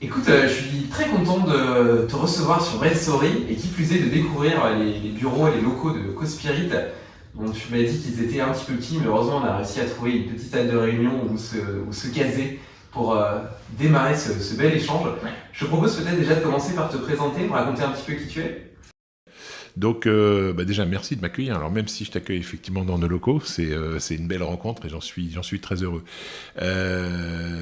Écoute, je suis très content de te recevoir sur Red Story et qui plus est de découvrir les bureaux et les locaux de Cospirit. Donc tu m'as dit qu'ils étaient un petit peu petits, mais heureusement on a réussi à trouver une petite salle de réunion où se caser pour démarrer ce bel échange. Je te propose peut-être déjà de commencer par te présenter, me raconter un petit peu qui tu es. Donc, déjà, merci de m'accueillir. Alors, même si je t'accueille effectivement dans nos locaux, c'est une belle rencontre et j'en suis très heureux.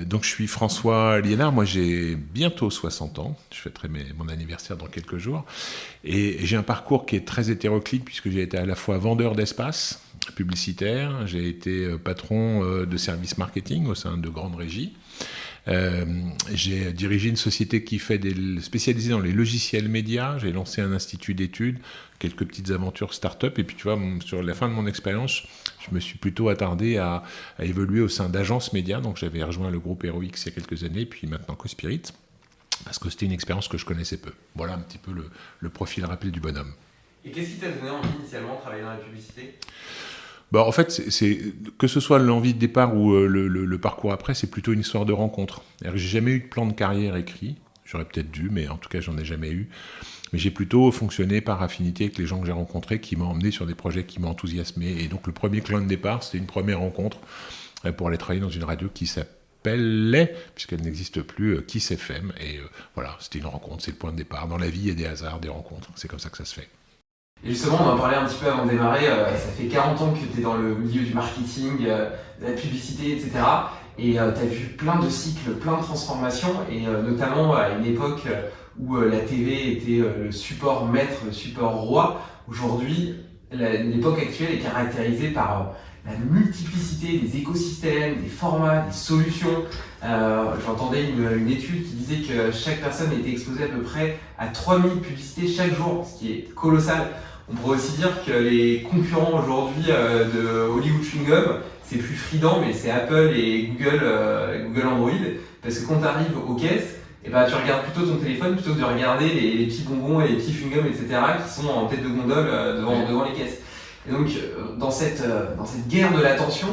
Donc, je suis François Liénard. Moi, j'ai bientôt 60 ans. Je fêterai mon anniversaire dans quelques jours. Et j'ai un parcours qui est très hétéroclite puisque j'ai été à la fois vendeur d'espace publicitaire, j'ai été patron de service marketing au sein de grandes régies. J'ai dirigé une société qui fait spécialisée dans les logiciels médias. J'ai lancé un institut d'études, quelques petites aventures start-up. Et puis, tu vois, sur la fin de mon expérience, je me suis plutôt attardé à évoluer au sein d'agences médias. Donc, j'avais rejoint le groupe Heroix il y a quelques années, puis maintenant Cospirit, parce que c'était une expérience que je connaissais peu. Voilà un petit peu le profil rappel du bonhomme. Et qu'est-ce qui t'a donné envie initialement de travailler dans la publicité? Bah, en fait, que ce soit l'envie de départ ou le parcours après, c'est plutôt une histoire de rencontre. J'ai jamais eu de plan de carrière écrit. J'aurais peut-être dû, mais en tout cas, j'en ai jamais eu. Mais j'ai plutôt fonctionné par affinité avec les gens que j'ai rencontrés, qui m'ont emmené sur des projets qui m'ont enthousiasmé. Et donc, le premier plan de départ, c'était une première rencontre pour aller travailler dans une radio qui s'appelait, puisqu'elle n'existe plus, Kiss FM. Et voilà, c'était une rencontre, c'est le point de départ. Dans la vie, il y a des hasards, des rencontres. C'est comme ça que ça se fait. Et justement, on en parlait un petit peu avant de démarrer, ça fait 40 ans que tu es dans le milieu du marketing, de la publicité, etc. Et tu as vu plein de cycles, plein de transformations, et notamment à une époque où la TV était le support maître, le support roi. Aujourd'hui, l'époque actuelle est caractérisée par la multiplicité des écosystèmes, des formats, des solutions. J'entendais une étude qui disait que chaque personne était exposée à peu près à 3000 publicités chaque jour, ce qui est colossal. On pourrait aussi dire que les concurrents aujourd'hui de Hollywood Chewing Gum, c'est plus Freedom, mais c'est Apple et Google Android. Parce que quand tu arrives aux caisses, eh ben, tu regardes plutôt ton téléphone plutôt que de regarder les petits bonbons et les petits chewing-gums, etc., qui sont en tête de gondole devant les caisses. Et donc, dans cette guerre de l'attention,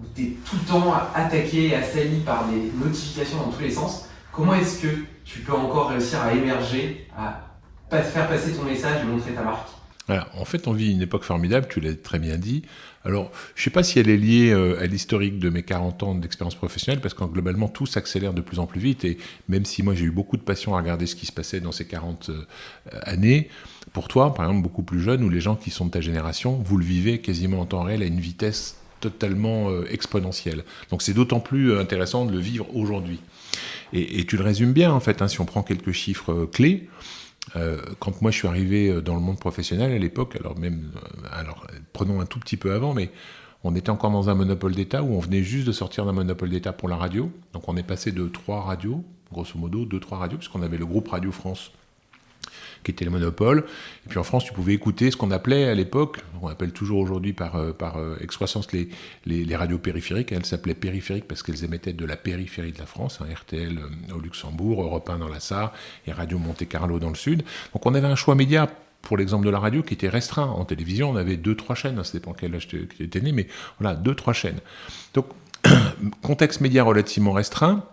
où tu es tout le temps attaqué et assailli par des notifications dans tous les sens, comment est-ce que tu peux encore réussir à émerger, à faire passer ton message et montrer ta marque? Voilà. En fait, on vit une époque formidable, tu l'as très bien dit. Alors, je ne sais pas si elle est liée à l'historique de mes 40 ans d'expérience professionnelle, parce que globalement, tout s'accélère de plus en plus vite. Et même si moi, j'ai eu beaucoup de passion à regarder ce qui se passait dans ces 40 années, pour toi, par exemple, beaucoup plus jeune, ou les gens qui sont de ta génération, vous le vivez quasiment en temps réel à une vitesse totalement exponentielle. Donc, c'est d'autant plus intéressant de le vivre aujourd'hui. Et tu le résumes bien, en fait, hein, si on prend quelques chiffres clés. Quand moi je suis arrivé dans le monde professionnel à l'époque, alors prenons un tout petit peu avant, mais on était encore dans un monopole d'État où on venait juste de sortir d'un monopole d'État pour la radio. Donc on est passé de 3 radios, grosso modo, 2-3 radios, puisqu'on avait le groupe Radio France qui était le monopole. Et puis en France, tu pouvais écouter ce qu'on appelait à l'époque, on appelle toujours aujourd'hui par excroissance les radios périphériques. Elles s'appelaient périphériques parce qu'elles émettaient de la périphérie de la France, hein, RTL au Luxembourg, Europe 1 dans la Sarre et Radio Monte Carlo dans le Sud. Donc on avait un choix média, pour l'exemple de la radio, qui était restreint. En télévision, on avait 2-3 chaînes, ça dépend quel âge tu étais né, mais voilà, 2-3 chaînes. Donc, contexte média relativement restreint.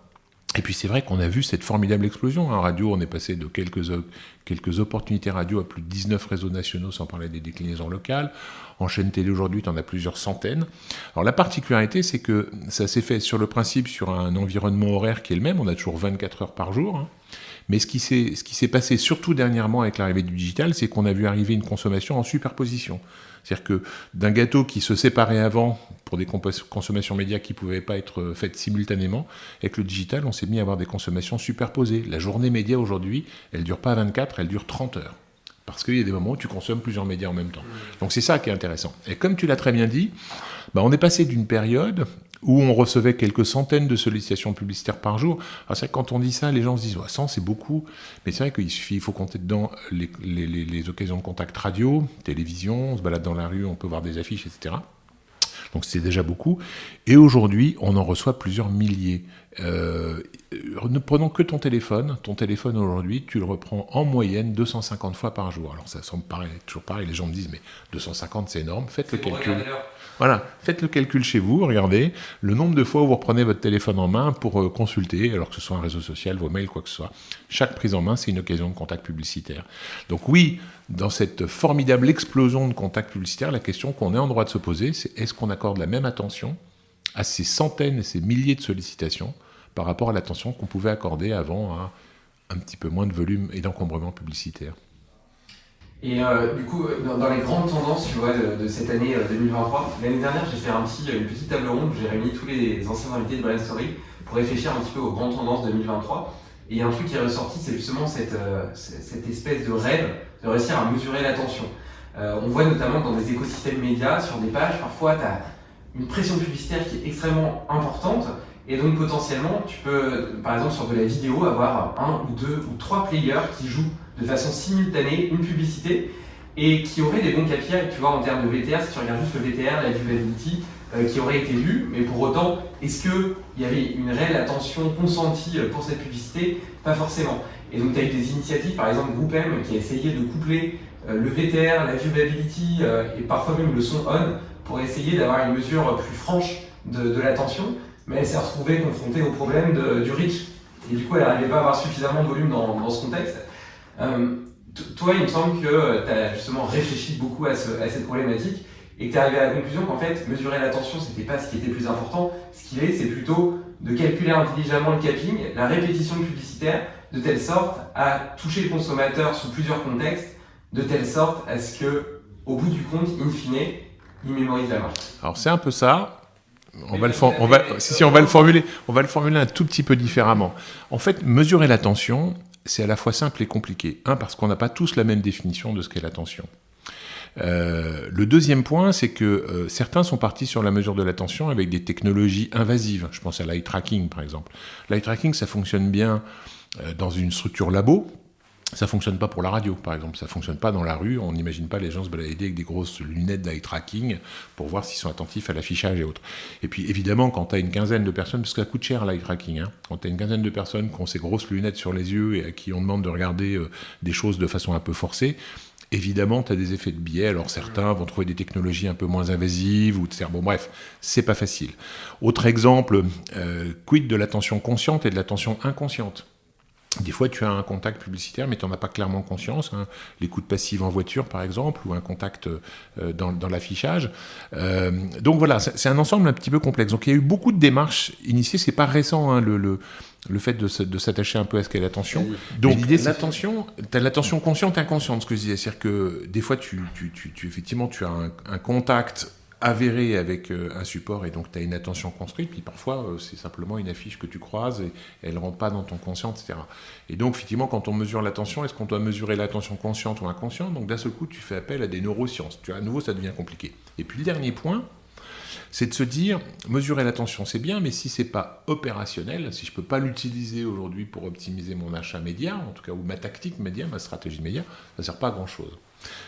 Et puis c'est vrai qu'on a vu cette formidable explosion. En radio, on est passé de quelques opportunités radio à plus de 19 réseaux nationaux, sans parler des déclinaisons locales. En chaîne télé aujourd'hui, tu en as plusieurs centaines. Alors la particularité, c'est que ça s'est fait sur le principe, sur un environnement horaire qui est le même. On a toujours 24 heures par jour. Hein. Mais ce qui s'est passé surtout dernièrement avec l'arrivée du digital, c'est qu'on a vu arriver une consommation en superposition. C'est-à-dire que d'un gâteau qui se séparait avant pour des consommations médias qui ne pouvaient pas être faites simultanément, avec le digital, on s'est mis à avoir des consommations superposées. La journée média aujourd'hui, elle ne dure pas 24, elle dure 30 heures. Parce qu'il y a des moments où tu consommes plusieurs médias en même temps. Donc c'est ça qui est intéressant. Et comme tu l'as très bien dit, on est passé d'une période où on recevait quelques centaines de sollicitations publicitaires par jour. Alors c'est vrai que quand on dit ça, les gens se disent ouais, 100 c'est beaucoup, mais c'est vrai il faut compter dedans les occasions de contact radio, télévision, on se balade dans la rue, on peut voir des affiches, etc. Donc c'est déjà beaucoup. Et aujourd'hui, on en reçoit plusieurs milliers. Ne prenons que ton téléphone. Ton téléphone aujourd'hui, tu le reprends en moyenne 250 fois par jour. Alors ça semble toujours pareil, les gens me disent mais 250 c'est énorme, faites le calcul. Voilà, faites le calcul chez vous, regardez le nombre de fois où vous reprenez votre téléphone en main pour consulter, alors que ce soit un réseau social, vos mails, quoi que ce soit. Chaque prise en main, c'est une occasion de contact publicitaire. Donc oui, dans cette formidable explosion de contacts publicitaires, la question qu'on est en droit de se poser, c'est est-ce qu'on accorde la même attention à ces centaines et ces milliers de sollicitations par rapport à l'attention qu'on pouvait accorder avant à un petit peu moins de volume et d'encombrement publicitaire. Et du coup, dans les grandes tendances, tu vois, de cette année 2023, l'année dernière, j'ai fait une petite table ronde où j'ai réuni tous les anciens invités de Brand Story pour réfléchir un petit peu aux grandes tendances 2023. Et il y a un truc qui est ressorti, c'est justement cette espèce de rêve de réussir à mesurer l'attention. On voit notamment que dans des écosystèmes médias, sur des pages, parfois, tu as une pression publicitaire qui est extrêmement importante. Et donc potentiellement, tu peux, par exemple sur de la vidéo, avoir 1 ou 2 ou 3 players qui jouent de façon simultanée une publicité et qui auraient des bons KPI, tu vois, en termes de VTR, si tu regardes juste le VTR, la viewability, qui aurait été vue, mais pour autant, est-ce qu'il y avait une réelle attention consentie pour cette publicité? Pas forcément. Et donc tu as eu des initiatives, par exemple GroupM, qui a essayé de coupler le VTR, la viewability et parfois même le son on pour essayer d'avoir une mesure plus franche de l'attention. Mais elle s'est retrouvée confrontée au problème du reach. Et du coup, elle n'arrivait pas à avoir suffisamment de volume dans ce contexte. Toi, il me semble que tu as justement réfléchi beaucoup à cette problématique et que tu es arrivé à la conclusion qu'en fait, mesurer l'attention, ce n'était pas ce qui était le plus important. Ce qu'il est, c'est plutôt de calculer intelligemment le capping, la répétition publicitaire, de telle sorte à toucher le consommateur sous plusieurs contextes, de telle sorte à ce qu'au bout du compte, in fine, il mémorise la marque. Alors c'est un peu ça. On va le formuler un tout petit peu différemment. En fait, mesurer l'attention, c'est à la fois simple et compliqué. Parce qu'on n'a pas tous la même définition de ce qu'est l'attention. Le deuxième point, c'est que certains sont partis sur la mesure de l'attention avec des technologies invasives. Je pense à l'eye tracking, par exemple. L'eye tracking, ça fonctionne bien dans une structure labo. Ça fonctionne pas pour la radio, par exemple. Ça fonctionne pas dans la rue. On n'imagine pas les gens se balader avec des grosses lunettes d'eye tracking pour voir s'ils sont attentifs à l'affichage et autres. Et puis, évidemment, quand tu as une quinzaine de personnes, parce que ça coûte cher l'eye tracking, quand tu as une quinzaine de personnes qui ont ces grosses lunettes sur les yeux et à qui on demande de regarder des choses de façon un peu forcée, évidemment, tu as des effets de biais. Alors, certains vont trouver des technologies un peu moins invasives ou bon, bref, c'est pas facile. Autre exemple, quid de l'attention consciente et de l'attention inconsciente? Des fois, tu as un contact publicitaire, mais tu n'en as pas clairement conscience. L'écoute passive en voiture, par exemple, ou un contact dans l'affichage. Donc voilà, c'est un ensemble un petit peu complexe. Donc il y a eu beaucoup de démarches initiées. C'est pas récent, le fait de s'attacher un peu à ce qu'est l'attention. Donc l'idée, c'est l'attention. Tu as l'attention consciente, inconsciente, ce que je disais. C'est-à-dire que des fois, effectivement, tu as un contact avéré avec un support et donc tu as une attention construite, puis parfois c'est simplement une affiche que tu croises et elle ne rentre pas dans ton conscient, etc. Et donc effectivement quand on mesure l'attention, est-ce qu'on doit mesurer l'attention consciente ou inconsciente? Donc d'un seul coup tu fais appel à des neurosciences, tu vois, à nouveau ça devient compliqué. Et puis le dernier point, c'est de se dire, mesurer l'attention c'est bien, mais si c'est pas opérationnel, si je peux pas l'utiliser aujourd'hui pour optimiser mon achat média, en tout cas ou ma tactique média, ma stratégie média, ça sert pas à grand chose.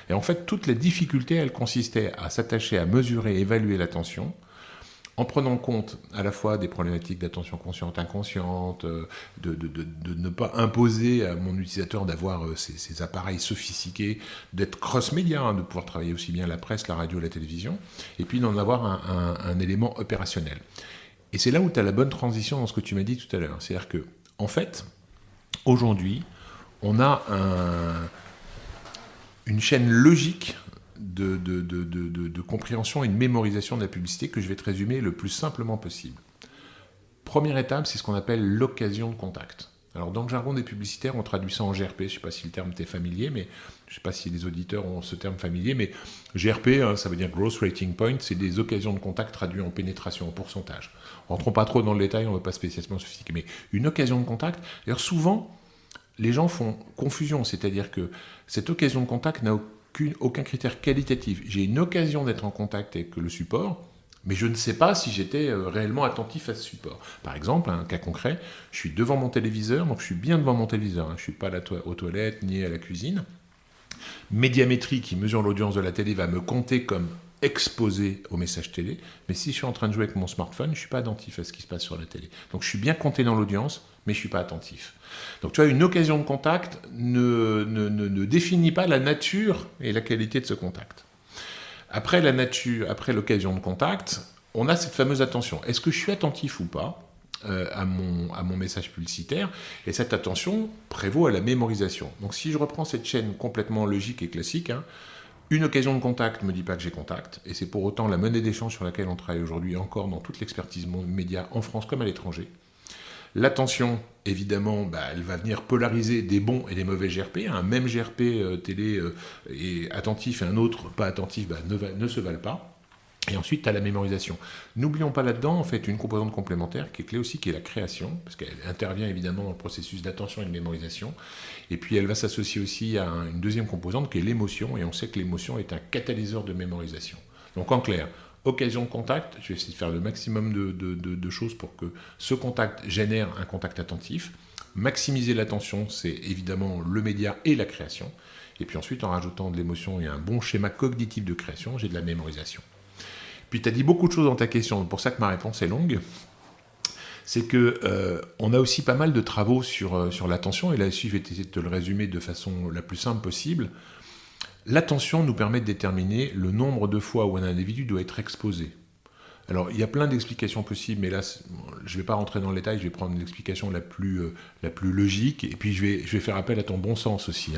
Et en fait, toute la difficulté, elle consistait à s'attacher à mesurer et évaluer l'attention en prenant compte à la fois des problématiques d'attention consciente, inconsciente, de ne pas imposer à mon utilisateur d'avoir ces appareils sophistiqués, d'être cross-média, de pouvoir travailler aussi bien la presse, la radio, la télévision, et puis d'en avoir un élément opérationnel. Et c'est là où tu as la bonne transition dans ce que tu m'as dit tout à l'heure. C'est-à-dire que, en fait, aujourd'hui, on a une chaîne logique de compréhension et de mémorisation de la publicité que je vais te résumer le plus simplement possible. Première étape, c'est ce qu'on appelle l'occasion de contact. Alors dans le jargon des publicitaires, on traduit ça en GRP, je ne sais pas si le terme t'est familier, mais je ne sais pas si les auditeurs ont ce terme familier, mais GRP, ça veut dire Growth Rating Point, c'est des occasions de contact traduites en pénétration, en pourcentage. Rentrons pas trop dans le détail, on ne veut pas spécialement sophistiquer, mais une occasion de contact, d'ailleurs souvent, les gens font confusion, c'est-à-dire que cette occasion de contact n'a aucun critère qualitatif. J'ai une occasion d'être en contact avec le support, mais je ne sais pas si j'étais réellement attentif à ce support. Par exemple, un cas concret, je suis devant mon téléviseur, donc je suis bien devant mon téléviseur, je ne suis pas aux toilettes ni à la cuisine. Médiamétrie qui mesure l'audience de la télé va me compter comme exposé au message télé, mais si je suis en train de jouer avec mon smartphone, je ne suis pas attentif à ce qui se passe sur la télé. Donc je suis bien compté dans l'audience, mais je ne suis pas attentif. Donc tu vois, une occasion de contact ne définit pas la nature et la qualité de ce contact. Après l'occasion de contact, on a cette fameuse attention. Est-ce que je suis attentif ou pas à mon message publicitaire? Et cette attention prévaut à la mémorisation. Donc si je reprends cette chaîne complètement logique et classique, une occasion de contact ne me dit pas que j'ai contact, et c'est pour autant la monnaie d'échange sur laquelle on travaille aujourd'hui encore dans toute l'expertise média en France comme à l'étranger. L'attention, évidemment, elle va venir polariser des bons et des mauvais GRP. Un même GRP télé est attentif et un autre pas attentif ne se valent pas. Et ensuite, tu as la mémorisation. N'oublions pas là-dedans, en fait, une composante complémentaire qui est clé aussi, qui est la création, parce qu'elle intervient évidemment dans le processus d'attention et de mémorisation. Et puis, elle va s'associer aussi à une deuxième composante qui est l'émotion, et on sait que l'émotion est un catalyseur de mémorisation. Donc, en clair, occasion de contact, je vais essayer de faire le maximum de choses pour que ce contact génère un contact attentif. Maximiser l'attention, c'est évidemment le média et la création. Et puis ensuite, en rajoutant de l'émotion et un bon schéma cognitif de création, j'ai de la mémorisation. Puis tu as dit beaucoup de choses dans ta question, c'est pour ça que ma réponse est longue. C'est qu'on a aussi pas mal de travaux sur l'attention, et là-dessus, je vais essayer de te le résumer de façon la plus simple possible. L'attention nous permet de déterminer le nombre de fois où un individu doit être exposé. Alors, il y a plein d'explications possibles, mais là, je ne vais pas rentrer dans le détail, je vais prendre l'explication la plus logique, et puis je vais faire appel à ton bon sens aussi.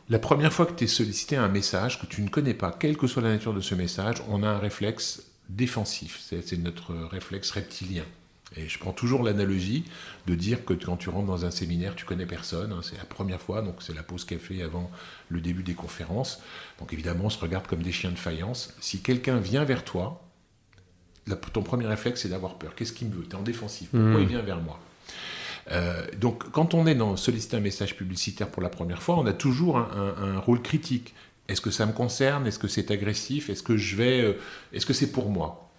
La première fois que tu es sollicité à un message que tu ne connais pas, quelle que soit la nature de ce message, on a un réflexe défensif, c'est notre réflexe reptilien. Et je prends toujours l'analogie de dire que quand tu rentres dans un séminaire, tu connais personne, c'est la première fois, donc c'est la pause café avant le début des conférences. Donc évidemment, on se regarde comme des chiens de faïence. Si quelqu'un vient vers toi, ton premier réflexe, c'est d'avoir peur. Qu'est-ce qu'il me veut? Tu es en défensif. Pourquoi il vient vers moi? Donc, quand on est dans solliciter un message publicitaire pour la première fois, on a toujours un rôle critique. Est-ce que ça me concerne? Est-ce que c'est agressif? Est-ce que c'est pour moi?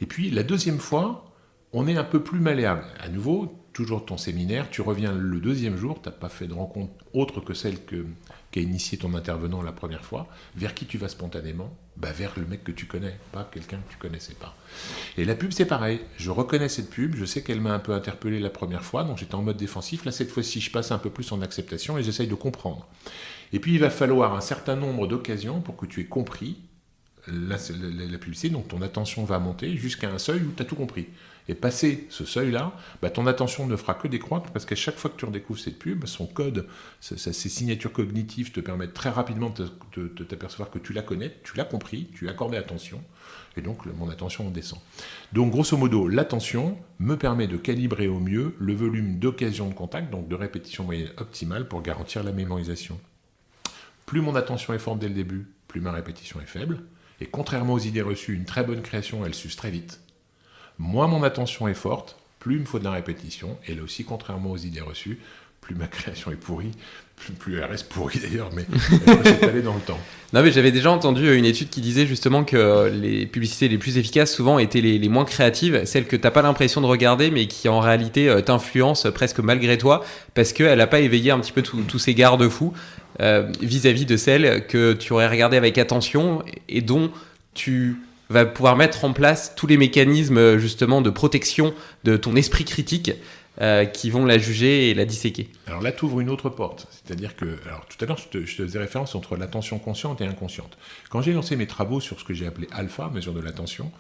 Et puis, la deuxième fois, on est un peu plus malléable. À nouveau, toujours ton séminaire, tu reviens le deuxième jour, tu n'as pas fait de rencontre autre que celle qu'a initié ton intervenant la première fois. Vers qui tu vas spontanément? Vers le mec que tu connais, pas quelqu'un que tu connaissais pas. Et la pub, c'est pareil. Je reconnais cette pub, je sais qu'elle m'a un peu interpellé la première fois, donc j'étais en mode défensif. Là, cette fois-ci, je passe un peu plus en acceptation et j'essaye de comprendre. Et puis, il va falloir un certain nombre d'occasions pour que tu aies compris la publicité, donc ton attention va monter jusqu'à un seuil où tu as tout compris. Et passé ce seuil-là, ton attention ne fera que décroître parce qu'à chaque fois que tu redécouvres cette pub, son code, ses signatures cognitives te permettent très rapidement de t'apercevoir que tu la connais, tu l'as compris, tu as accordé attention, et donc mon attention descend. Donc grosso modo, l'attention me permet de calibrer au mieux le volume d'occasions de contact, donc de répétition moyenne optimale pour garantir la mémorisation. Plus mon attention est forte dès le début, plus ma répétition est faible, et contrairement aux idées reçues, une très bonne création, elle s'use très vite. Moins mon attention est forte, plus il me faut de la répétition. Et là aussi, contrairement aux idées reçues, plus ma création est pourrie, plus elle reste pourrie d'ailleurs, mais elle peut s'étaler dans le temps. Non, mais j'avais déjà entendu une étude qui disait justement que les publicités les plus efficaces souvent étaient les moins créatives, celles que t'as pas l'impression de regarder, mais qui en réalité t'influencent presque malgré toi, parce qu'elle n'a pas éveillé un petit peu tous ces garde-fous vis-à-vis de celles que tu aurais regardées avec attention et dont tu va pouvoir mettre en place tous les mécanismes justement de protection de ton esprit critique qui vont la juger et la disséquer. Alors là, tu ouvres une autre porte. C'est-à-dire que, tout à l'heure, je te faisais référence entre l'attention consciente et inconsciente. Quand j'ai lancé mes travaux sur ce que j'ai appelé alpha, mesure de l'attention,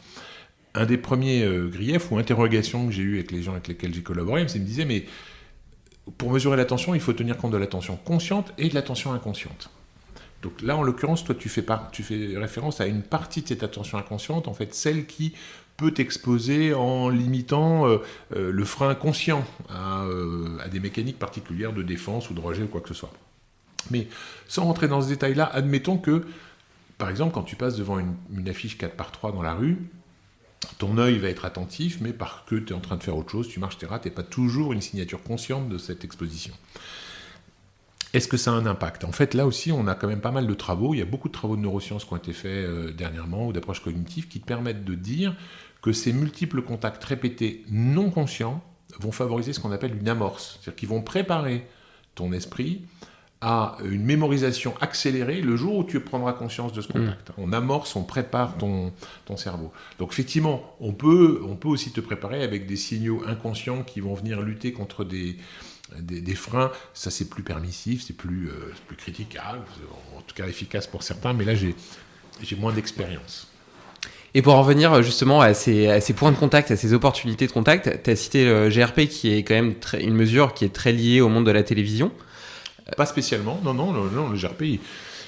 un des premiers griefs ou interrogations que j'ai eu avec les gens avec lesquels j'ai collaboré, c'est qu'ils me disaient, mais pour mesurer l'attention, il faut tenir compte de l'attention consciente et de l'attention inconsciente. Donc là, en l'occurrence, toi, tu fais référence à une partie de cette attention inconsciente, en fait, celle qui peut t'exposer en limitant le frein conscient à des mécaniques particulières de défense ou de rejet ou quoi que ce soit. Mais sans rentrer dans ce détail-là, admettons que, par exemple, quand tu passes devant une affiche 4x3 dans la rue, ton œil va être attentif, mais parce que tu es en train de faire autre chose, tu marches, tu n'es pas toujours une signature consciente de cette exposition. Est-ce que ça a un impact? En fait, là aussi, on a quand même pas mal de travaux. Il y a beaucoup de travaux de neurosciences qui ont été faits dernièrement, ou d'approches cognitives, qui te permettent de dire que ces multiples contacts répétés non conscients vont favoriser ce qu'on appelle une amorce. C'est-à-dire qu'ils vont préparer ton esprit à une mémorisation accélérée le jour où tu prendras conscience de ce contact. On amorce, on prépare ton cerveau. Donc effectivement, on peut aussi te préparer avec des signaux inconscients qui vont venir lutter contre des freins. Ça, c'est plus permissif, c'est plus critiquable, en tout cas efficace pour certains, mais là, j'ai moins d'expérience. Et pour en revenir justement à ces points de contact, à ces opportunités de contact, tu as cité le GRP qui est quand même une mesure qui est très liée au monde de la télévision. Pas spécialement, non, le GRP,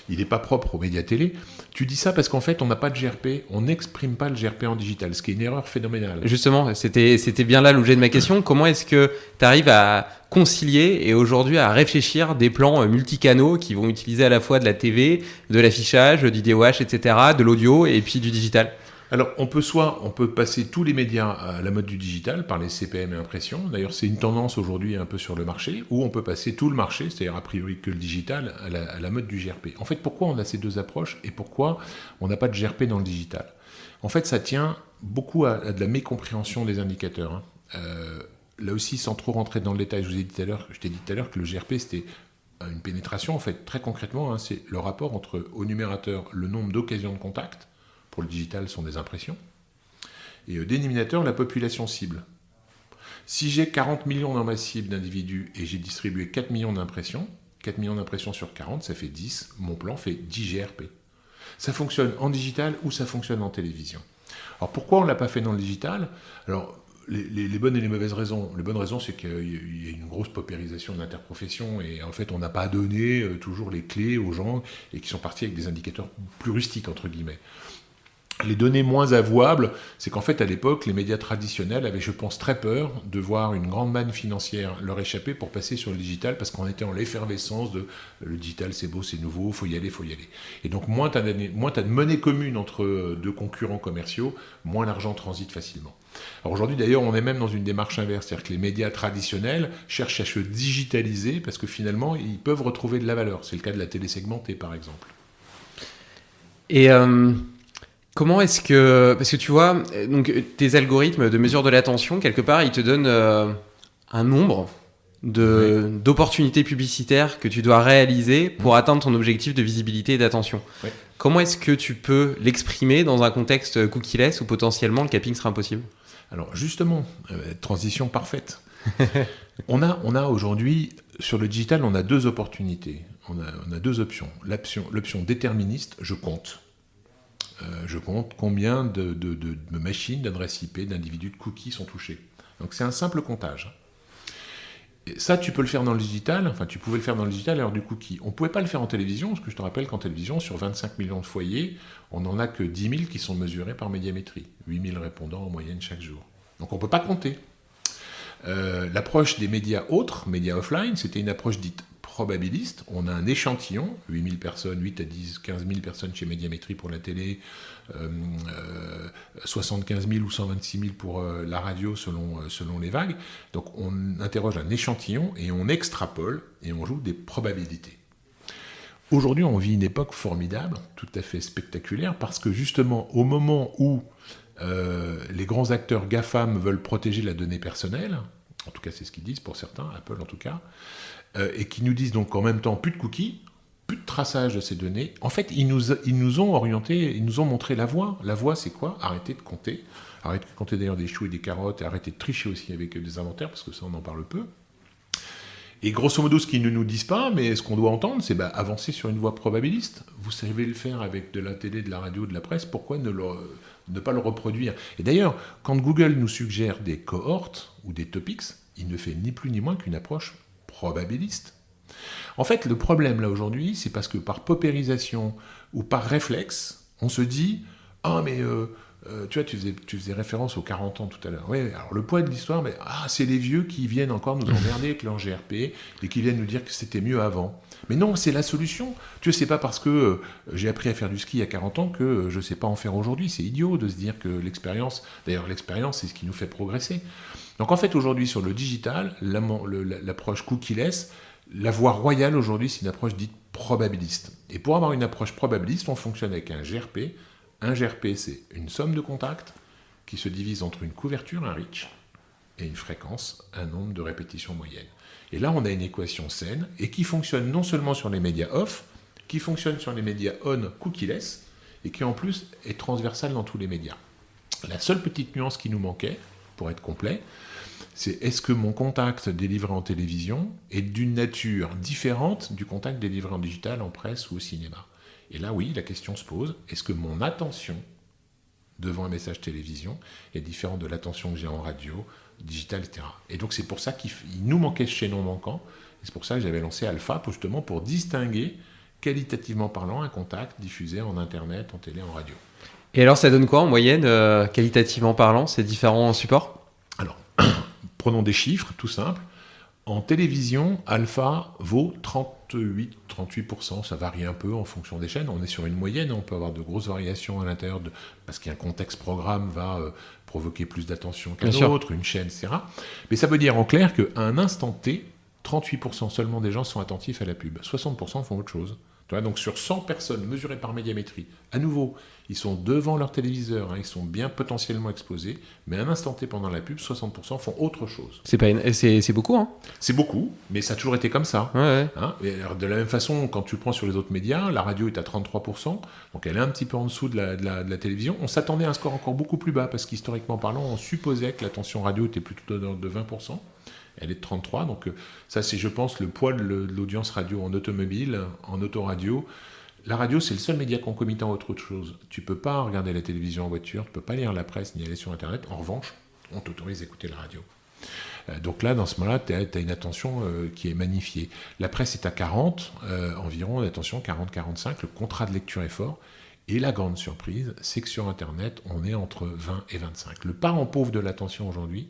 il n'est pas propre aux médias télé. Tu dis ça parce qu'en fait, on n'a pas de GRP, on n'exprime pas le GRP en digital, ce qui est une erreur phénoménale. Justement, c'était bien là l'objet de ma question. Comment est-ce que tu arrives à concilier et aujourd'hui à réfléchir des plans multicanaux qui vont utiliser à la fois de la TV, de l'affichage, du DOH, etc., de l'audio et puis du digital ? Alors, on peut passer tous les médias à la mode du digital par les CPM et impression. D'ailleurs, c'est une tendance aujourd'hui un peu sur le marché, ou on peut passer tout le marché, c'est-à-dire a priori que le digital, à la mode du GRP. En fait, pourquoi on a ces deux approches et pourquoi on n'a pas de GRP dans le digital ? En fait, ça tient beaucoup à de la mécompréhension des indicateurs. Là aussi, sans trop rentrer dans le détail, je t'ai dit tout à l'heure que le GRP, c'était une pénétration. En fait, très concrètement, c'est le rapport entre, au numérateur, le nombre d'occasions de contact. Pour le digital, sont des impressions. Et au dénominateur, la population cible. Si j'ai 40 millions dans ma cible d'individus et j'ai distribué 4 millions d'impressions, 4 millions d'impressions sur 40, ça fait 10. Mon plan fait 10 GRP. Ça fonctionne en digital ou ça fonctionne en télévision. Alors pourquoi on ne l'a pas fait dans le digital ? Alors, les bonnes et les mauvaises raisons. Les bonnes raisons, c'est qu'il y a une grosse paupérisation de l'interprofession et en fait, on n'a pas donné toujours les clés aux gens et qui sont partis avec des indicateurs plus rustiques, entre guillemets. Les données moins avouables, c'est qu'en fait, à l'époque, les médias traditionnels avaient, je pense, très peur de voir une grande manne financière leur échapper pour passer sur le digital, parce qu'on était en l'effervescence de le digital, c'est beau, c'est nouveau, faut y aller. Et donc, moins t'as de monnaie commune entre deux concurrents commerciaux, moins l'argent transite facilement. Alors aujourd'hui, d'ailleurs, on est même dans une démarche inverse, c'est-à-dire que les médias traditionnels cherchent à se digitaliser, parce que finalement, ils peuvent retrouver de la valeur. C'est le cas de la télé segmentée, par exemple. Et comment est-ce que... Parce que tu vois, donc, tes algorithmes de mesure de l'attention, quelque part, ils te donnent un nombre d'opportunités publicitaires que tu dois réaliser pour atteindre ton objectif de visibilité et d'attention. Oui. Comment est-ce que tu peux l'exprimer dans un contexte cookie-less où potentiellement le capping sera impossible ? Alors justement, transition parfaite. On a aujourd'hui, sur le digital, on a deux opportunités. On a deux options. L'option déterministe, je compte combien de machines, d'adresses IP, d'individus, de cookies sont touchés. Donc c'est un simple comptage. Et ça, tu peux le faire dans le digital, enfin tu pouvais le faire dans le digital à l'heure du cookie. On ne pouvait pas le faire en télévision, parce que je te rappelle qu'en télévision, sur 25 millions de foyers, on n'en a que 10 000 qui sont mesurés par médiamétrie. 8 000 répondants en moyenne chaque jour. Donc on ne peut pas compter. L'approche des médias autres, médias offline, c'était une approche dite probabiliste. On a un échantillon, 8 000 personnes, 8 à 10, 15 000 personnes chez Médiamétrie pour la télé, 75 000 ou 126 000 pour la radio selon les vagues. Donc on interroge un échantillon et on extrapole et on joue des probabilités. Aujourd'hui, on vit une époque formidable, tout à fait spectaculaire, parce que justement, au moment où les grands acteurs GAFAM veulent protéger la donnée personnelle, en tout cas c'est ce qu'ils disent pour certains, Apple en tout cas, et qui nous disent donc en même temps plus de cookies, plus de traçage de ces données. En fait, ils nous ont orientés, ils nous ont montré la voie. La voie, c'est quoi ? Arrêtez de compter. Arrêtez de compter d'ailleurs des choux et des carottes, et arrêtez de tricher aussi avec des inventaires, parce que ça, on en parle peu. Et grosso modo, ce qu'ils ne nous disent pas, mais ce qu'on doit entendre, c'est avancer sur une voie probabiliste. Vous savez le faire avec de la télé, de la radio, de la presse, pourquoi ne pas le reproduire ? Et d'ailleurs, quand Google nous suggère des cohortes ou des topics, il ne fait ni plus ni moins qu'une approche probabiliste. En fait, le problème là aujourd'hui, c'est parce que par paupérisation ou par réflexe, on se dit « Ah, mais tu vois, tu faisais référence aux 40 ans tout à l'heure. Oui, alors le poids de l'histoire, c'est les vieux qui viennent encore nous emmerder avec leur GRP et qui viennent nous dire que c'était mieux avant. » Mais non, c'est la solution. Tu sais, c'est pas parce que j'ai appris à faire du ski à 40 ans que je sais pas en faire aujourd'hui. C'est idiot de se dire que l'expérience, c'est ce qui nous fait progresser. Donc en fait, aujourd'hui, sur le digital, l'approche cookie-less, la voie royale aujourd'hui, c'est une approche dite probabiliste. Et pour avoir une approche probabiliste, on fonctionne avec un GRP. Un GRP, c'est une somme de contacts qui se divise entre une couverture, un reach, et une fréquence, un nombre de répétitions moyennes. Et là, on a une équation saine et qui fonctionne non seulement sur les médias off, qui fonctionne sur les médias on cookieless et qui en plus est transversale dans tous les médias. La seule petite nuance qui nous manquait, pour être complet, c'est est-ce que mon contact délivré en télévision est d'une nature différente du contact délivré en digital, en presse ou au cinéma? Et là, oui, la question se pose, est-ce que mon attention devant un message télévision est différente de l'attention que j'ai en radio, digital, etc. Et donc c'est pour ça qu'il nous manquait ce chaînon manquant, et c'est pour ça que j'avais lancé Alpha, justement pour distinguer, qualitativement parlant, un contact diffusé en Internet, en télé, en radio. Et alors, ça donne quoi en moyenne, qualitativement parlant, ces différents supports? Alors, prenons des chiffres, tout simple. En télévision, Alpha vaut 38%, ça varie un peu en fonction des chaînes. On est sur une moyenne, on peut avoir de grosses variations à l'intérieur, parce qu'un contexte programme va provoquer plus d'attention qu'un autre, une chaîne, etc. Mais ça veut dire en clair qu'à un instant T, 38% seulement des gens sont attentifs à la pub. 60% font autre chose. Donc sur 100 personnes mesurées par médiamétrie, à nouveau, ils sont devant leur téléviseur, ils sont bien potentiellement exposés, mais à un instant T pendant la pub, 60% font autre chose. C'est beaucoup, hein? C'est beaucoup, mais ça a toujours été comme ça. Ouais. Et alors, de la même façon, quand tu le prends sur les autres médias, la radio est à 33%, donc elle est un petit peu en dessous de la télévision. On s'attendait à un score encore beaucoup plus bas, parce qu'historiquement parlant, on supposait que l'attention radio était plutôt de 20%. Elle est de 33, donc ça c'est, je pense, le poids de l'audience radio en automobile, en autoradio. La radio, c'est le seul média concomitant à autre chose. Tu ne peux pas regarder la télévision en voiture, tu ne peux pas lire la presse ni aller sur Internet. En revanche, on t'autorise à écouter la radio. Donc là, dans ce moment-là, tu as une attention qui est magnifiée. La presse est à 40, environ, attention, 40-45, le contrat de lecture est fort. Et la grande surprise, c'est que sur Internet, on est entre 20 et 25. Le parent pauvre de l'attention aujourd'hui,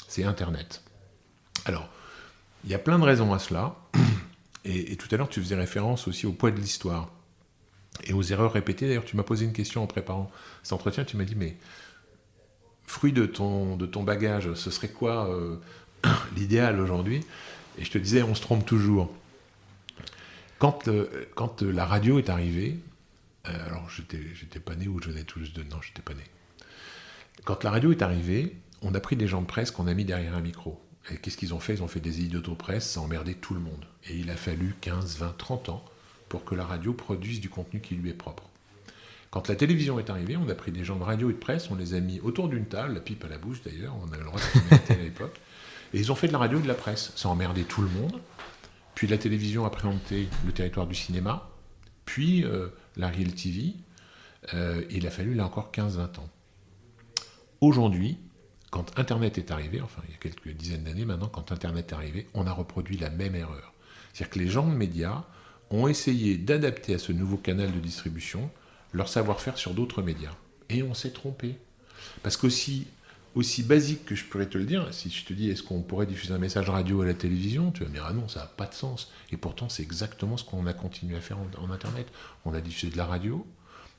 c'est Internet. Alors, il y a plein de raisons à cela, et tout à l'heure tu faisais référence aussi au poids de l'histoire, et aux erreurs répétées. D'ailleurs, tu m'as posé une question en préparant cet entretien, tu m'as dit, mais fruit de ton bagage, ce serait quoi l'idéal aujourd'hui? Et je te disais, on se trompe toujours. Quand la radio est arrivée, alors j'étais pas né, ou je venais tout juste de... Non, j'étais pas né. Quand la radio est arrivée, on a pris des gens de presse qu'on a mis derrière un micro. Et qu'est-ce qu'ils ont fait? Ils ont fait des idées d'autopresse, ça a emmerdé tout le monde. Et il a fallu 15, 20, 30 ans pour que la radio produise du contenu qui lui est propre. Quand la télévision est arrivée, on a pris des gens de radio et de presse, on les a mis autour d'une table, la pipe à la bouche d'ailleurs, on avait le droit de commenter à l'époque, et ils ont fait de la radio et de la presse. Ça a emmerdé tout le monde. Puis la télévision a préempté le territoire du cinéma, puis la Real TV, il a fallu là encore 15-20 ans. Aujourd'hui, quand Internet est arrivé, enfin il y a quelques dizaines d'années maintenant, quand Internet est arrivé, on a reproduit la même erreur. C'est-à-dire que les gens de médias ont essayé d'adapter à ce nouveau canal de distribution leur savoir-faire sur d'autres médias. Et on s'est trompé. Parce qu'aussi basique que je pourrais te le dire, si je te dis est-ce qu'on pourrait diffuser un message radio à la télévision, tu vas me dire ah non, ça n'a pas de sens. Et pourtant c'est exactement ce qu'on a continué à faire en Internet. On a diffusé de la radio.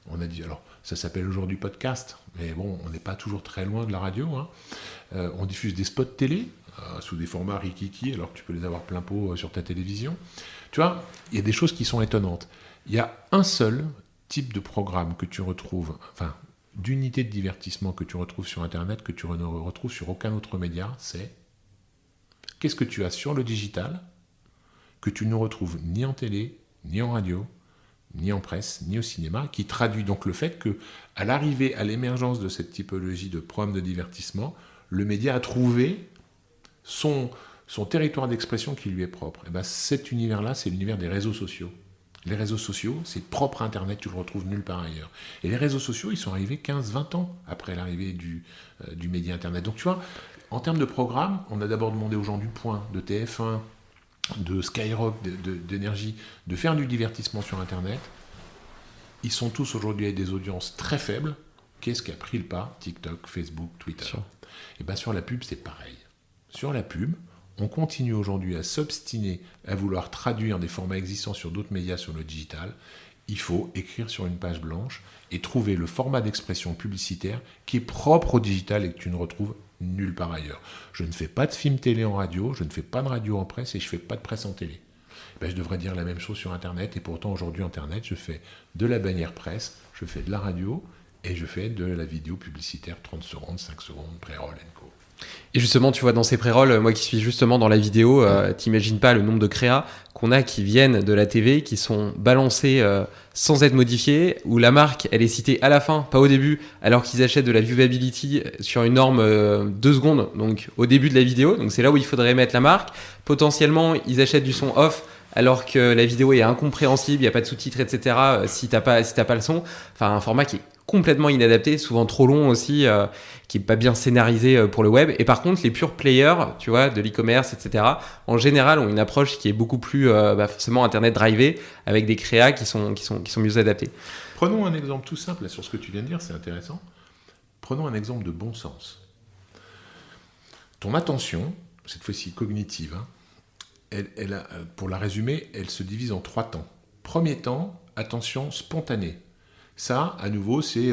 On a dit, alors ça s'appelle aujourd'hui podcast, mais bon, on n'est pas toujours très loin de la radio. On diffuse des spots télé sous des formats rikiki, alors que tu peux les avoir plein pot sur ta télévision. Tu vois, il y a des choses qui sont étonnantes. Il y a un seul type de programme que tu retrouves, enfin, d'unité de divertissement que tu retrouves sur Internet, que tu ne retrouves sur aucun autre média, c'est qu'est-ce que tu as sur le digital que tu ne retrouves ni en télé, ni en radio, ni en presse, ni au cinéma, qui traduit donc le fait que, à l'arrivée, à l'émergence de cette typologie de programme de divertissement, le média a trouvé son territoire d'expression qui lui est propre. Et ben, cet univers-là, c'est l'univers des réseaux sociaux. Les réseaux sociaux, c'est propre à Internet, tu le retrouves nulle part ailleurs. Et les réseaux sociaux, ils sont arrivés 15-20 ans après l'arrivée du média Internet. Donc tu vois, en termes de programme, on a d'abord demandé aux gens du Point, de TF1, de Skyrock, d'énergie, de faire du divertissement sur Internet. Ils sont tous aujourd'hui avec des audiences très faibles. Qu'est-ce qui a pris le pas? TikTok, Facebook, Twitter. Sure. Et bien sur la pub, c'est pareil. Sur la pub, on continue aujourd'hui à s'obstiner à vouloir traduire des formats existants sur d'autres médias sur le digital. Il faut écrire sur une page blanche et trouver le format d'expression publicitaire qui est propre au digital et que tu ne retrouves nulle part ailleurs. Je ne fais pas de film télé en radio, je ne fais pas de radio en presse et je ne fais pas de presse en télé. Ben, je devrais dire la même chose sur Internet, et pourtant aujourd'hui Internet, je fais de la bannière presse, je fais de la radio et je fais de la vidéo publicitaire 30 secondes, 5 secondes, pré-roll & co. Et justement, tu vois, dans ces pré-rolls, moi qui suis justement dans la vidéo, t'imagines pas le nombre de créas qu'on a qui viennent de la TV, qui sont balancés sans être modifiés, où la marque, elle est citée à la fin, pas au début, alors qu'ils achètent de la viewability sur une norme 2 secondes, donc au début de la vidéo. Donc c'est là où il faudrait mettre la marque. Potentiellement, ils achètent du son off, alors que la vidéo est incompréhensible, il n'y a pas de sous-titres, etc. Si t'as pas le son. Enfin, un format qui est complètement inadapté, souvent trop long aussi, qui est pas bien scénarisé pour le web. Et par contre, les pure players, tu vois, de l'e-commerce, etc., en général, ont une approche qui est beaucoup plus forcément internet drivé, avec des créas qui sont mieux adaptés. Prenons un exemple tout simple là, sur ce que tu viens de dire, c'est intéressant. Prenons un exemple de bon sens. Ton attention, cette fois-ci cognitive, hein, elle a, pour la résumer, elle se divise en 3 temps. Premier temps, attention spontanée. Ça, à nouveau, c'est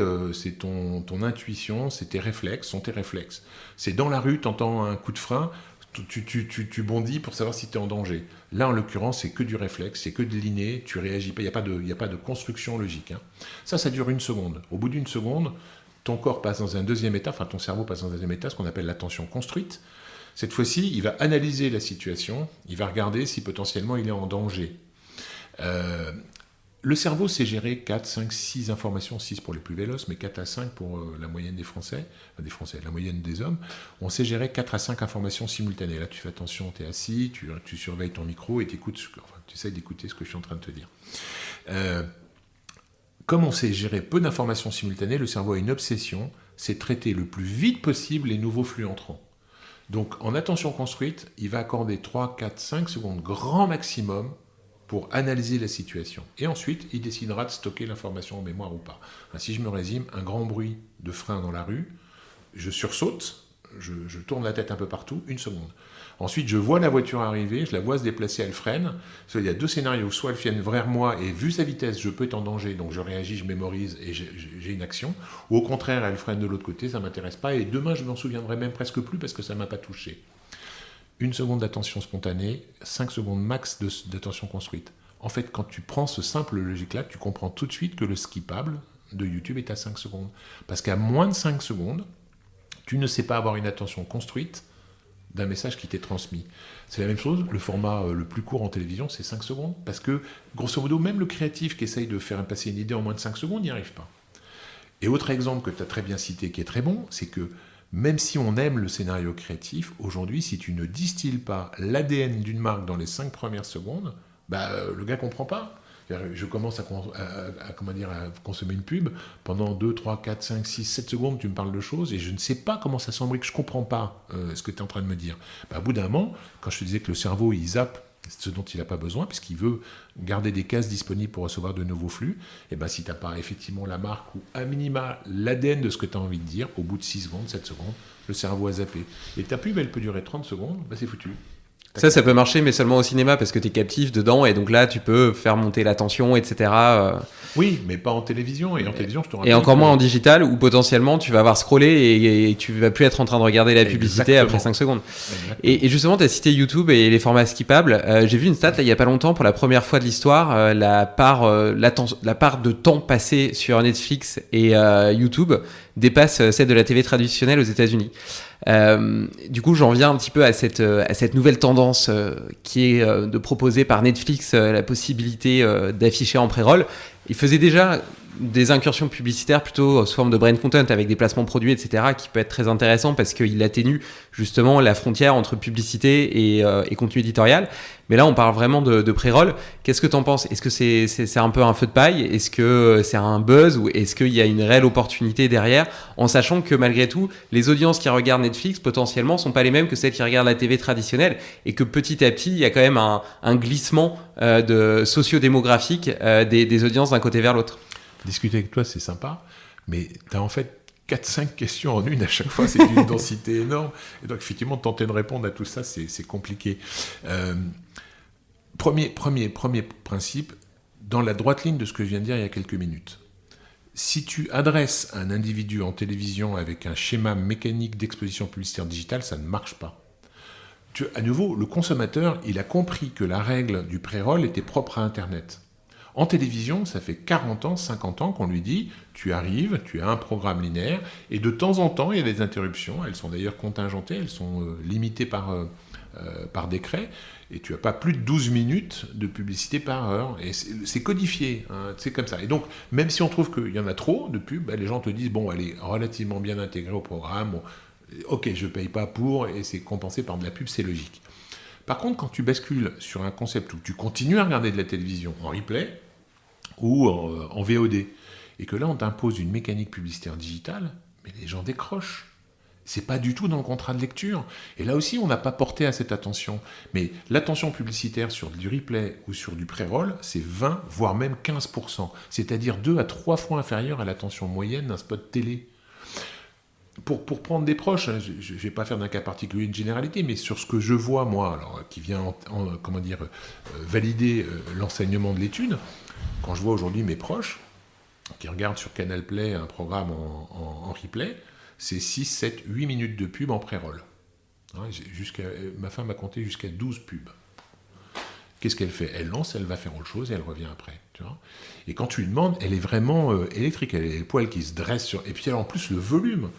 ton intuition, c'est tes réflexes, sont tes réflexes. C'est dans la rue, tu entends un coup de frein, tu bondis pour savoir si tu es en danger. Là, en l'occurrence, c'est que du réflexe, c'est que de l'inné, tu réagis pas, il n'y a pas de construction logique. Hein. Ça dure 1 seconde. Au bout d'1 seconde, ton corps passe dans un deuxième état, enfin ton cerveau passe dans un deuxième état, ce qu'on appelle l'attention construite. Cette fois-ci, il va analyser la situation, il va regarder si potentiellement il est en danger. Le cerveau sait gérer 4, 5, 6 informations, 6 pour les plus véloces, mais 4 à 5 pour la moyenne des Français, la moyenne des hommes. On sait gérer 4 à 5 informations simultanées. Là, tu fais attention, tu es assis, tu surveilles ton micro et tu essaies d'écouter ce que je suis en train de te dire. Comme on sait gérer peu d'informations simultanées, le cerveau a une obsession, c'est traiter le plus vite possible les nouveaux flux entrants. Donc, en attention construite, il va accorder 3, 4, 5 secondes grand maximum pour analyser la situation. Et ensuite, il décidera de stocker l'information en mémoire ou pas. Enfin, si je me résume, un grand bruit de frein dans la rue, je sursaute, je tourne la tête un peu partout, 1 seconde. Ensuite, je vois la voiture arriver, je la vois se déplacer, elle freine. Il y a 2 scénarios, soit elle vient vers moi et vu sa vitesse, je peux être en danger, donc je réagis, je mémorise et j'ai une action. Ou au contraire, elle freine de l'autre côté, ça ne m'intéresse pas et demain, je m'en souviendrai même presque plus parce que ça ne m'a pas touché. 1 seconde d'attention spontanée, 5 secondes max d'attention construite. En fait, quand tu prends ce simple logique-là, tu comprends tout de suite que le skippable de YouTube est à 5 secondes. Parce qu'à moins de 5 secondes, tu ne sais pas avoir une attention construite d'un message qui t'est transmis. C'est la même chose, le format le plus court en télévision, c'est 5 secondes. Parce que, grosso modo, même le créatif qui essaye de faire passer une idée en moins de 5 secondes n'y arrive pas. Et autre exemple que tu as très bien cité, qui est très bon, c'est que même si on aime le scénario créatif, aujourd'hui, si tu ne distilles pas l'ADN d'une marque dans les 5 premières secondes, le gars ne comprend pas. Je commence à consommer une pub, pendant 2, 3, 4, 5, 6, 7 secondes, tu me parles de choses, et je ne sais pas comment ça s'embrique, je ne comprends pas ce que tu es en train de me dire. Au bout d'un moment, quand je te disais que le cerveau, il zappe ce dont il n'a pas besoin, puisqu'il veut garder des cases disponibles pour recevoir de nouveaux flux, et si tu n'as pas effectivement la marque ou à minima l'ADN de ce que tu as envie de dire, au bout de 6 secondes, 7 secondes, le cerveau a zappé. Et ta pub, elle peut durer 30 secondes, c'est foutu. Ça peut marcher, mais seulement au cinéma, parce que tu es captif dedans, et donc là, tu peux faire monter la tension, etc. Oui, mais pas en télévision, et en télévision, je te rappelle. Et encore moins en digital, où potentiellement, tu vas avoir scrollé, et tu vas plus être en train de regarder la publicité après 5 secondes. Et justement, tu as cité YouTube et les formats skippables. J'ai vu une stat, là, il y a pas longtemps, pour la première fois de l'histoire, la part de temps passé sur Netflix et YouTube dépasse celle de la TV traditionnelle aux États-Unis. Du coup, j'en viens un petit peu à cette nouvelle tendance qui est de proposer par Netflix la possibilité d'afficher en pré-roll. Il faisait déjà des incursions publicitaires plutôt sous forme de brand content avec des placements produits, etc., qui peut être très intéressant parce qu'il atténue justement la frontière entre publicité et contenu éditorial. Mais là, on parle vraiment de pré-roll. Qu'est-ce que tu en penses ? Est-ce que c'est un peu un feu de paille ? Est-ce que c'est un buzz ? Ou est-ce qu'il y a une réelle opportunité derrière ? En sachant que malgré tout, les audiences qui regardent Netflix, potentiellement, sont pas les mêmes que celles qui regardent la TV traditionnelle. Et que petit à petit, il y a quand même un glissement socio-démographique des audiences d'un côté vers l'autre. Discuter avec toi, c'est sympa, mais tu as en fait 4-5 questions en une à chaque fois, c'est d'une densité énorme. Et donc, effectivement, tenter de répondre à tout ça, c'est compliqué. Premier principe, dans la droite ligne de ce que je viens de dire il y a quelques minutes. Si tu adresses un individu en télévision avec un schéma mécanique d'exposition publicitaire digitale, ça ne marche pas. À nouveau, le consommateur, il a compris que la règle du pré-roll était propre à Internet. En télévision, ça fait 40 ans, 50 ans qu'on lui dit, tu arrives, tu as un programme linéaire, et de temps en temps, il y a des interruptions, elles sont d'ailleurs contingentées, elles sont limitées par décret, et tu n'as pas plus de 12 minutes de publicité par heure, et c'est codifié, hein, c'est comme ça. Et donc, même si on trouve qu'il y en a trop de pubs, les gens te disent, bon, elle est relativement bien intégrée au programme, bon, ok, je ne paye pas pour, et c'est compensé par de la pub, c'est logique. Par contre, quand tu bascules sur un concept où tu continues à regarder de la télévision en replay ou en VOD, et que là on t'impose une mécanique publicitaire digitale, mais les gens décrochent. C'est pas du tout dans le contrat de lecture. Et là aussi, on n'a pas porté à cette attention. Mais l'attention publicitaire sur du replay ou sur du pré-roll, c'est 20, voire même 15%. C'est-à-dire 2 à 3 fois inférieur à l'attention moyenne d'un spot télé. Pour prendre des proches, hein, je ne vais pas faire d'un cas particulier une généralité, mais sur ce que je vois, moi, alors, qui vient valider l'enseignement de l'étude, quand je vois aujourd'hui mes proches qui regardent sur Canal Play un programme en replay, c'est 6, 7, 8 minutes de pub en pré-roll. Hein, ma femme a compté jusqu'à 12 pubs. Qu'est-ce qu'elle fait ? Elle lance, elle va faire autre chose et elle revient après. Tu vois ? Et quand tu lui demandes, elle est vraiment électrique, elle a les poils qui se dressent sur... Et puis alors, en plus, le volume.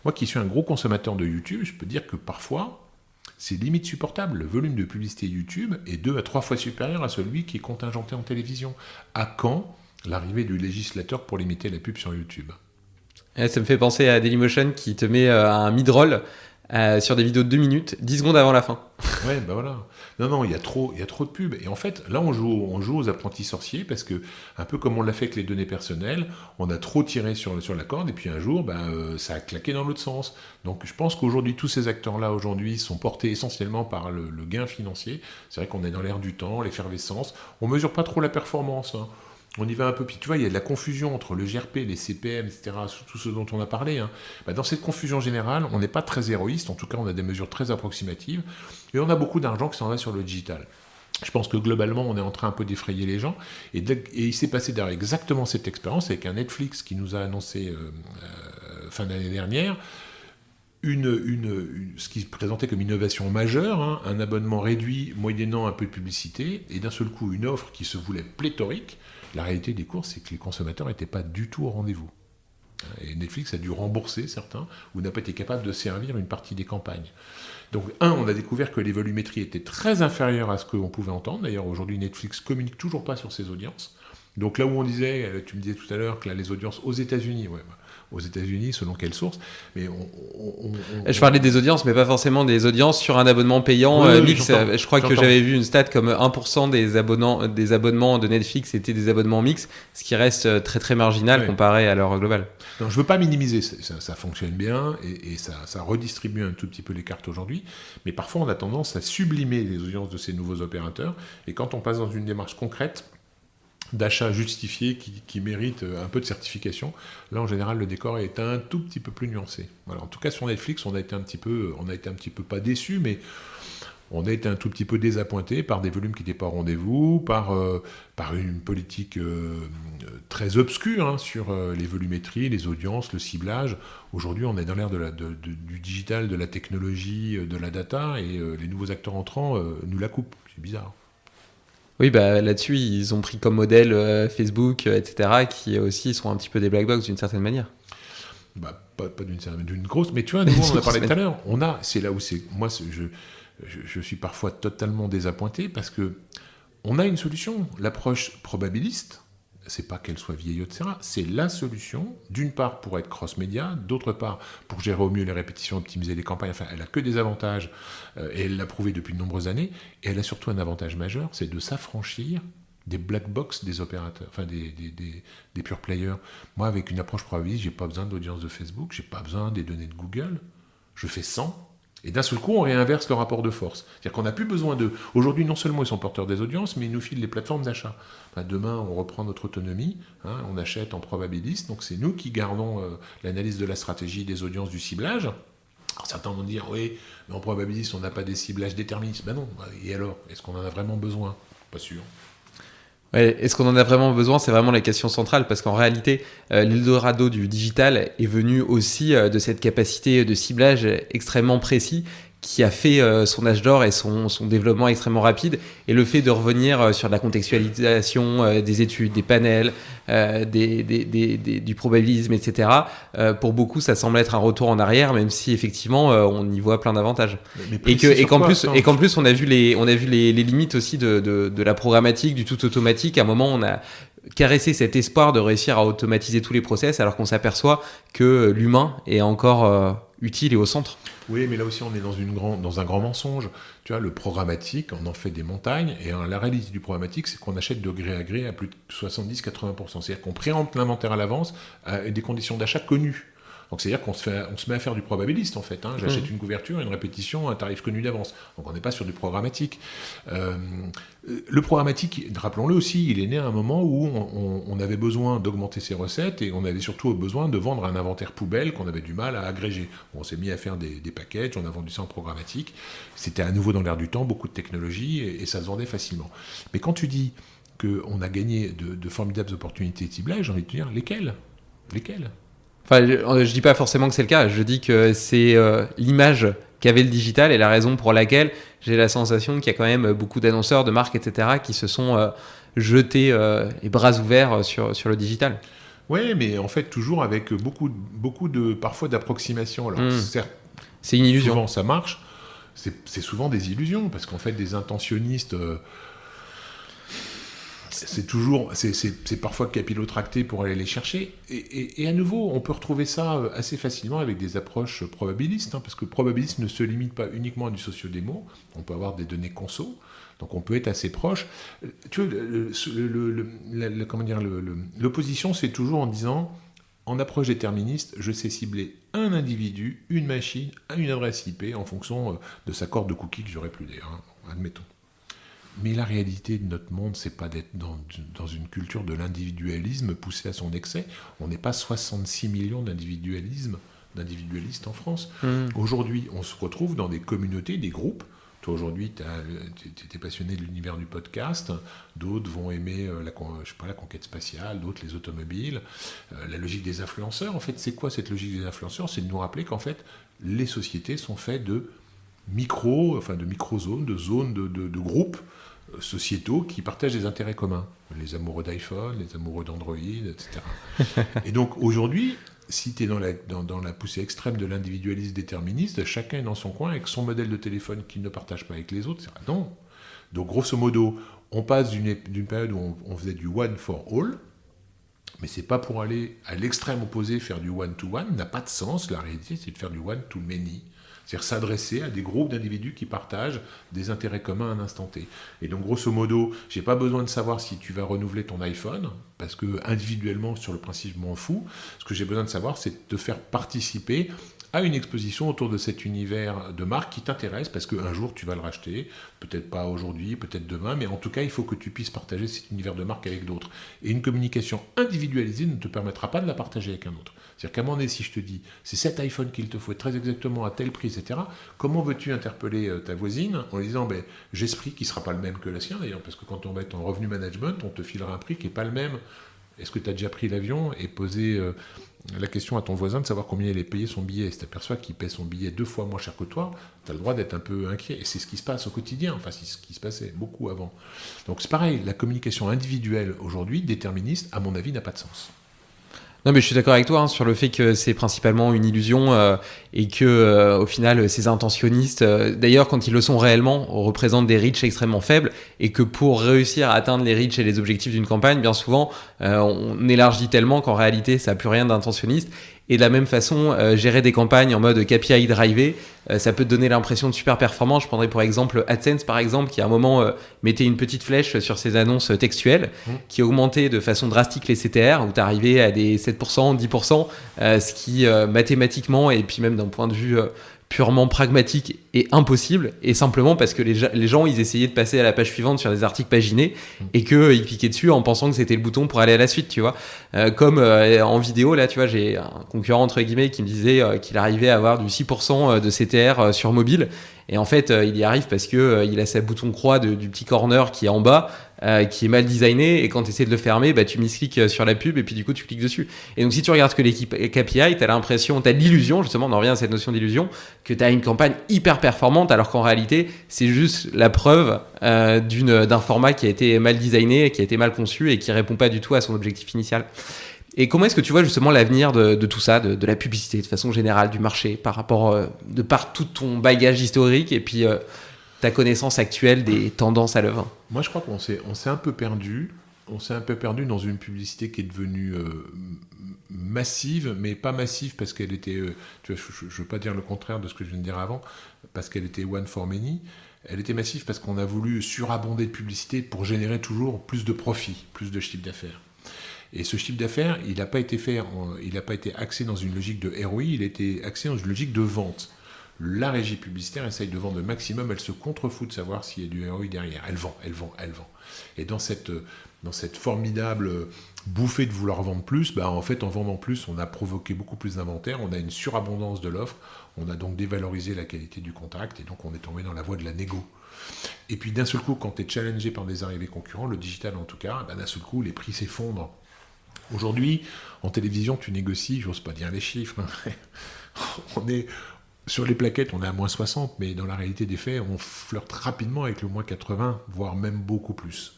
Moi qui suis un gros consommateur de YouTube, je peux dire que parfois, c'est limite supportable. Le volume de publicité YouTube est 2 à 3 fois supérieur à celui qui est contingenté en télévision. À quand l'arrivée du législateur pour limiter la pub sur YouTube ? Ça me fait penser à Dailymotion qui te met un mid-roll sur des vidéos de 2 minutes, 10 secondes avant la fin. Ouais, bah voilà. Non, il y a trop de pubs. Et en fait, là, on joue aux apprentis sorciers parce que, un peu comme on l'a fait avec les données personnelles, on a trop tiré sur la corde et puis un jour, ça a claqué dans l'autre sens. Donc, je pense qu'aujourd'hui, tous ces acteurs-là, aujourd'hui, sont portés essentiellement par le gain financier. C'est vrai qu'on est dans l'ère du temps, l'effervescence. On mesure pas trop la performance, hein. On y va un peu, puis tu vois, il y a de la confusion entre le GRP, les CPM, etc., tout ce dont on a parlé. Hein. Dans cette confusion générale, on n'est pas très héroïste, en tout cas on a des mesures très approximatives, et on a beaucoup d'argent qui s'en va sur le digital. Je pense que globalement, on est en train un peu d'effrayer les gens, et il s'est passé derrière exactement cette expérience avec un Netflix qui nous a annoncé fin d'année dernière, ce qui se présentait comme innovation majeure, hein, un abonnement réduit moyennant un peu de publicité, et d'un seul coup une offre qui se voulait pléthorique. La réalité des courses, c'est que les consommateurs n'étaient pas du tout au rendez-vous. Et Netflix a dû rembourser certains, ou n'a pas été capable de servir une partie des campagnes. Donc, on a découvert que les volumétries étaient très inférieures à ce qu'on pouvait entendre. D'ailleurs, aujourd'hui, Netflix ne communique toujours pas sur ses audiences. Donc là où on disait, tu me disais tout à l'heure que là, les audiences aux États-Unis, aux États-Unis, selon quelle source, mais je parlais des audiences, mais pas forcément des audiences sur un abonnement payant mix. Je crois que j'avais vu une stat comme 1% des abonnements de Netflix étaient des abonnements mix, ce qui reste très très marginal comparé à leur global. Non, je ne veux pas minimiser, ça fonctionne bien et ça redistribue un tout petit peu les cartes aujourd'hui, mais parfois on a tendance à sublimer les audiences de ces nouveaux opérateurs, et quand on passe dans une démarche concrète, d'achat justifié qui mérite un peu de certification. Là, en général, le décor est un tout petit peu plus nuancé. Voilà. En tout cas, sur Netflix, on a été un petit peu pas déçus, mais on a été un tout petit peu désappointés par des volumes qui n'étaient pas au rendez-vous, par une politique très obscure sur les volumétries, les audiences, le ciblage. Aujourd'hui, on est dans l'ère du digital, de la technologie, de la data, et les nouveaux acteurs entrants nous la coupent. C'est bizarre. Oui, là-dessus, ils ont pris comme modèle Facebook, etc., qui aussi sont un petit peu des black box d'une certaine manière. Pas d'une grosse, mais tu vois, nous, on en a parlé tout à l'heure. C'est là où je suis parfois totalement désappointé parce que on a une solution. L'approche probabiliste, c'est pas qu'elle soit vieille, etc. C'est la solution, d'une part pour être cross-média, d'autre part pour gérer au mieux les répétitions, optimiser les campagnes. Enfin, elle a que des avantages et elle l'a prouvé depuis de nombreuses années. Et elle a surtout un avantage majeur, c'est de s'affranchir des black box des opérateurs, enfin des pure players. Moi, avec une approche probabiliste, j'ai pas besoin d'audience de Facebook, j'ai pas besoin des données de Google. Je fais 100. Et d'un seul coup, on réinverse le rapport de force. C'est-à-dire qu'on n'a plus besoin d'eux. Aujourd'hui, non seulement ils sont porteurs des audiences, mais ils nous filent les plateformes d'achat. Demain, on reprend notre autonomie, on achète en probabiliste, donc c'est nous qui gardons l'analyse de la stratégie, des audiences, du ciblage. Alors certains vont dire, oui, mais en probabiliste, on n'a pas des ciblages déterministes. Non, et alors, est-ce qu'on en a vraiment besoin ? Pas sûr. Ouais, est-ce qu'on en a vraiment besoin ? C'est vraiment la question centrale, parce qu'en réalité, l'Eldorado du digital est venu aussi de cette capacité de ciblage extrêmement précis qui a fait son âge d'or et son développement extrêmement rapide. Et le fait de revenir sur la contextualisation des études, des panels, du probabilisme, etc., pour beaucoup, ça semble être un retour en arrière, même si effectivement, on y voit plein d'avantages. Et qu'en plus, on a vu les limites aussi de la programmatique, du tout automatique. À un moment, on a caresser cet espoir de réussir à automatiser tous les process alors qu'on s'aperçoit que l'humain est encore utile et au centre. Oui, mais là aussi on est dans un grand mensonge. Tu vois, le programmatique, on en fait des montagnes, et la réalité du programmatique, c'est qu'on achète de gré à gré à plus de 70-80%. C'est-à-dire qu'on préempte l'inventaire à l'avance à des conditions d'achat connues. Donc c'est-à-dire qu'on se met à faire du probabiliste en fait. J'achète une couverture, une répétition, un tarif connu d'avance. Donc on n'est pas sur du programmatique. Le programmatique, rappelons-le aussi, il est né à un moment où on avait besoin d'augmenter ses recettes et on avait surtout besoin de vendre un inventaire poubelle qu'on avait du mal à agréger. On s'est mis à faire des packages, on a vendu ça en programmatique. C'était à nouveau dans l'air du temps, beaucoup de technologie et ça se vendait facilement. Mais quand tu dis qu'on a gagné de formidables opportunités de ciblage, j'ai envie de te dire lesquelles ? Enfin, je dis pas forcément que c'est le cas, je dis que c'est l'image qu'avait le digital et la raison pour laquelle j'ai la sensation qu'il y a quand même beaucoup d'annonceurs, de marques, etc. qui se sont jetés les bras ouverts sur le digital. Oui, mais en fait, toujours avec beaucoup parfois d'approximations. Alors, certes, c'est une illusion. Souvent, ça marche. C'est souvent des illusions, parce qu'en fait, des intentionnistes... c'est parfois capillotracté pour aller les chercher. Et à nouveau, on peut retrouver ça assez facilement avec des approches probabilistes, parce que le probabilisme ne se limite pas uniquement à du sociodémo. On peut avoir des données conso, donc on peut être assez proche. Tu vois, l'opposition, c'est toujours en disant, en approche déterministe, je sais cibler un individu, une machine, une adresse IP, en fonction de sa corde de cookies que j'aurais plus d'ailleurs, admettons. Mais la réalité de notre monde, c'est pas d'être dans une culture de l'individualisme poussé à son excès. On n'est pas 66 millions d'individualistes en France. Aujourd'hui, on se retrouve dans des communautés, des groupes. Toi, aujourd'hui, tu étais passionné de l'univers du podcast. D'autres vont aimer la conquête spatiale, d'autres les automobiles. La logique des influenceurs, en fait, c'est quoi cette logique des influenceurs ? C'est de nous rappeler qu'en fait, les sociétés sont faites de micro-zones, de zones de groupes sociétaux qui partagent des intérêts communs. Les amoureux d'iPhone, les amoureux d'Android, etc. Et donc aujourd'hui, si tu es dans la poussée extrême de l'individualisme déterministe, chacun est dans son coin avec son modèle de téléphone qu'il ne partage pas avec les autres. Non. Donc grosso modo, on passe d'une période où on faisait du one for all, mais c'est pas pour aller à l'extrême opposé, faire du one-to-one, n'a pas de sens. La réalité, c'est de faire du one-to-many. C'est-à-dire s'adresser à des groupes d'individus qui partagent des intérêts communs à un instant T. Et donc, grosso modo, j'ai pas besoin de savoir si tu vas renouveler ton iPhone, parce que individuellement, sur le principe, je m'en fous. Ce que j'ai besoin de savoir, c'est de te faire participer à une exposition autour de cet univers de marque qui t'intéresse, parce qu'un jour, tu vas le racheter, peut-être pas aujourd'hui, peut-être demain, mais en tout cas, il faut que tu puisses partager cet univers de marque avec d'autres. Et une communication individualisée ne te permettra pas de la partager avec un autre. C'est-à-dire qu'à un moment donné, si je te dis, c'est cet iPhone qu'il te faut, très exactement à tel prix, etc., comment veux-tu interpeller ta voisine en lui disant, j'espère qu'il ne sera pas le même que le sien, d'ailleurs, parce que quand on va être en revenu management, on te filera un prix qui n'est pas le même. Est-ce que tu as déjà pris l'avion et posé la question à ton voisin de savoir combien il est payé son billet ? Si tu t'aperçois qu'il paie son billet 2 fois moins cher que toi, tu as le droit d'être un peu inquiet. Et c'est ce qui se passe au quotidien, enfin c'est ce qui se passait beaucoup avant. Donc c'est pareil, la communication individuelle aujourd'hui, déterministe, à mon avis, n'a pas de sens. Non, mais je suis d'accord avec toi sur le fait que c'est principalement une illusion et que au final ces intentionnistes, d'ailleurs quand ils le sont réellement, représentent des reach extrêmement faibles et que pour réussir à atteindre les reach et les objectifs d'une campagne, bien souvent on élargit tellement qu'en réalité ça n'a plus rien d'intentionniste. Et de la même façon, gérer des campagnes en mode KPI drivé, ça peut te donner l'impression de super performance. Je prendrais pour exemple AdSense, par exemple, qui à un moment mettait une petite flèche sur ses annonces textuelles, qui augmentait de façon drastique les CTR, où tu arrivais à des 7%, 10%, ce qui mathématiquement, et puis même d'un point de vue purement pragmatique et impossible, et simplement parce que les gens ils essayaient de passer à la page suivante sur des articles paginés et qu'ils cliquaient dessus en pensant que c'était le bouton pour aller à la suite, tu vois. Comme en vidéo, là, tu vois, j'ai un concurrent entre guillemets qui me disait qu'il arrivait à avoir du 6% de CTR sur mobile, Et en fait, il y arrive parce que il a sa bouton croix du petit corner qui est en bas, qui est mal designé. Et quand tu essaies de le fermer, tu miscliques sur la pub et puis du coup, tu cliques dessus. Et donc, si tu regardes que l'équipe KPI, tu as l'impression, tu as l'illusion, justement, on en revient à cette notion d'illusion, que tu as une campagne hyper performante, alors qu'en réalité, c'est juste la preuve d'un format qui a été mal designé, qui a été mal conçu et qui répond pas du tout à son objectif initial. Et comment est-ce que tu vois justement l'avenir de tout ça, de la publicité de façon générale, du marché, par tout ton bagage historique et puis ta connaissance actuelle des tendances à l'œuvre? Moi, je crois qu'on s'est un peu perdu. On s'est un peu perdu dans une publicité qui est devenue massive, mais pas massive parce qu'elle était, tu vois, je ne veux pas dire le contraire de ce que je viens de dire avant, parce qu'elle était one for many. Elle était massive parce qu'on a voulu surabonder de publicité pour générer toujours plus de profit, plus de chiffre d'affaires. Et ce chiffre d'affaires, il n'a pas été axé dans une logique de ROI, il a été axé dans une logique de vente. La régie publicitaire essaye de vendre le maximum, elle se contrefout de savoir s'il y a du ROI derrière. Elle vend. Et dans cette formidable bouffée de vouloir vendre plus, en fait, en vendant plus, on a provoqué beaucoup plus d'inventaire, on a une surabondance de l'offre, on a donc dévalorisé la qualité du contact, et donc on est tombé dans la voie de la négo. Et puis d'un seul coup, quand tu es challengé par des arrivées concurrents, le digital en tout cas, d'un seul coup, les prix s'effondrent. Aujourd'hui, en télévision, tu négocies, j'ose pas dire les chiffres, on est sur les plaquettes, on est à moins 60, mais dans la réalité des faits, on flirte rapidement avec le moins 80, voire même beaucoup plus.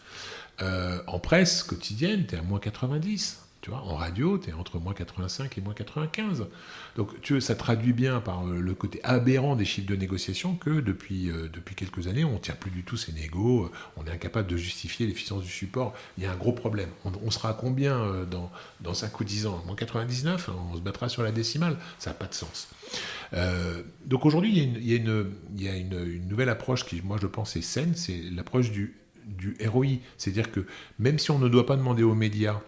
En presse quotidienne, tu es à moins 90. Tu vois, en radio, tu es entre moins 85 et moins 95. Donc, ça traduit bien par le côté aberrant des chiffres de négociation que depuis quelques années, on ne tient plus du tout ces négos, on est incapable de justifier l'efficience du support. Il y a un gros problème. On sera à combien dans 5 ou 10 ans? Moins 99, on se battra sur la décimale. Ça n'a pas de sens. Donc aujourd'hui, il y a une nouvelle approche qui, moi, je pense, est saine, c'est l'approche du ROI. C'est-à-dire que même si on ne doit pas demander aux médias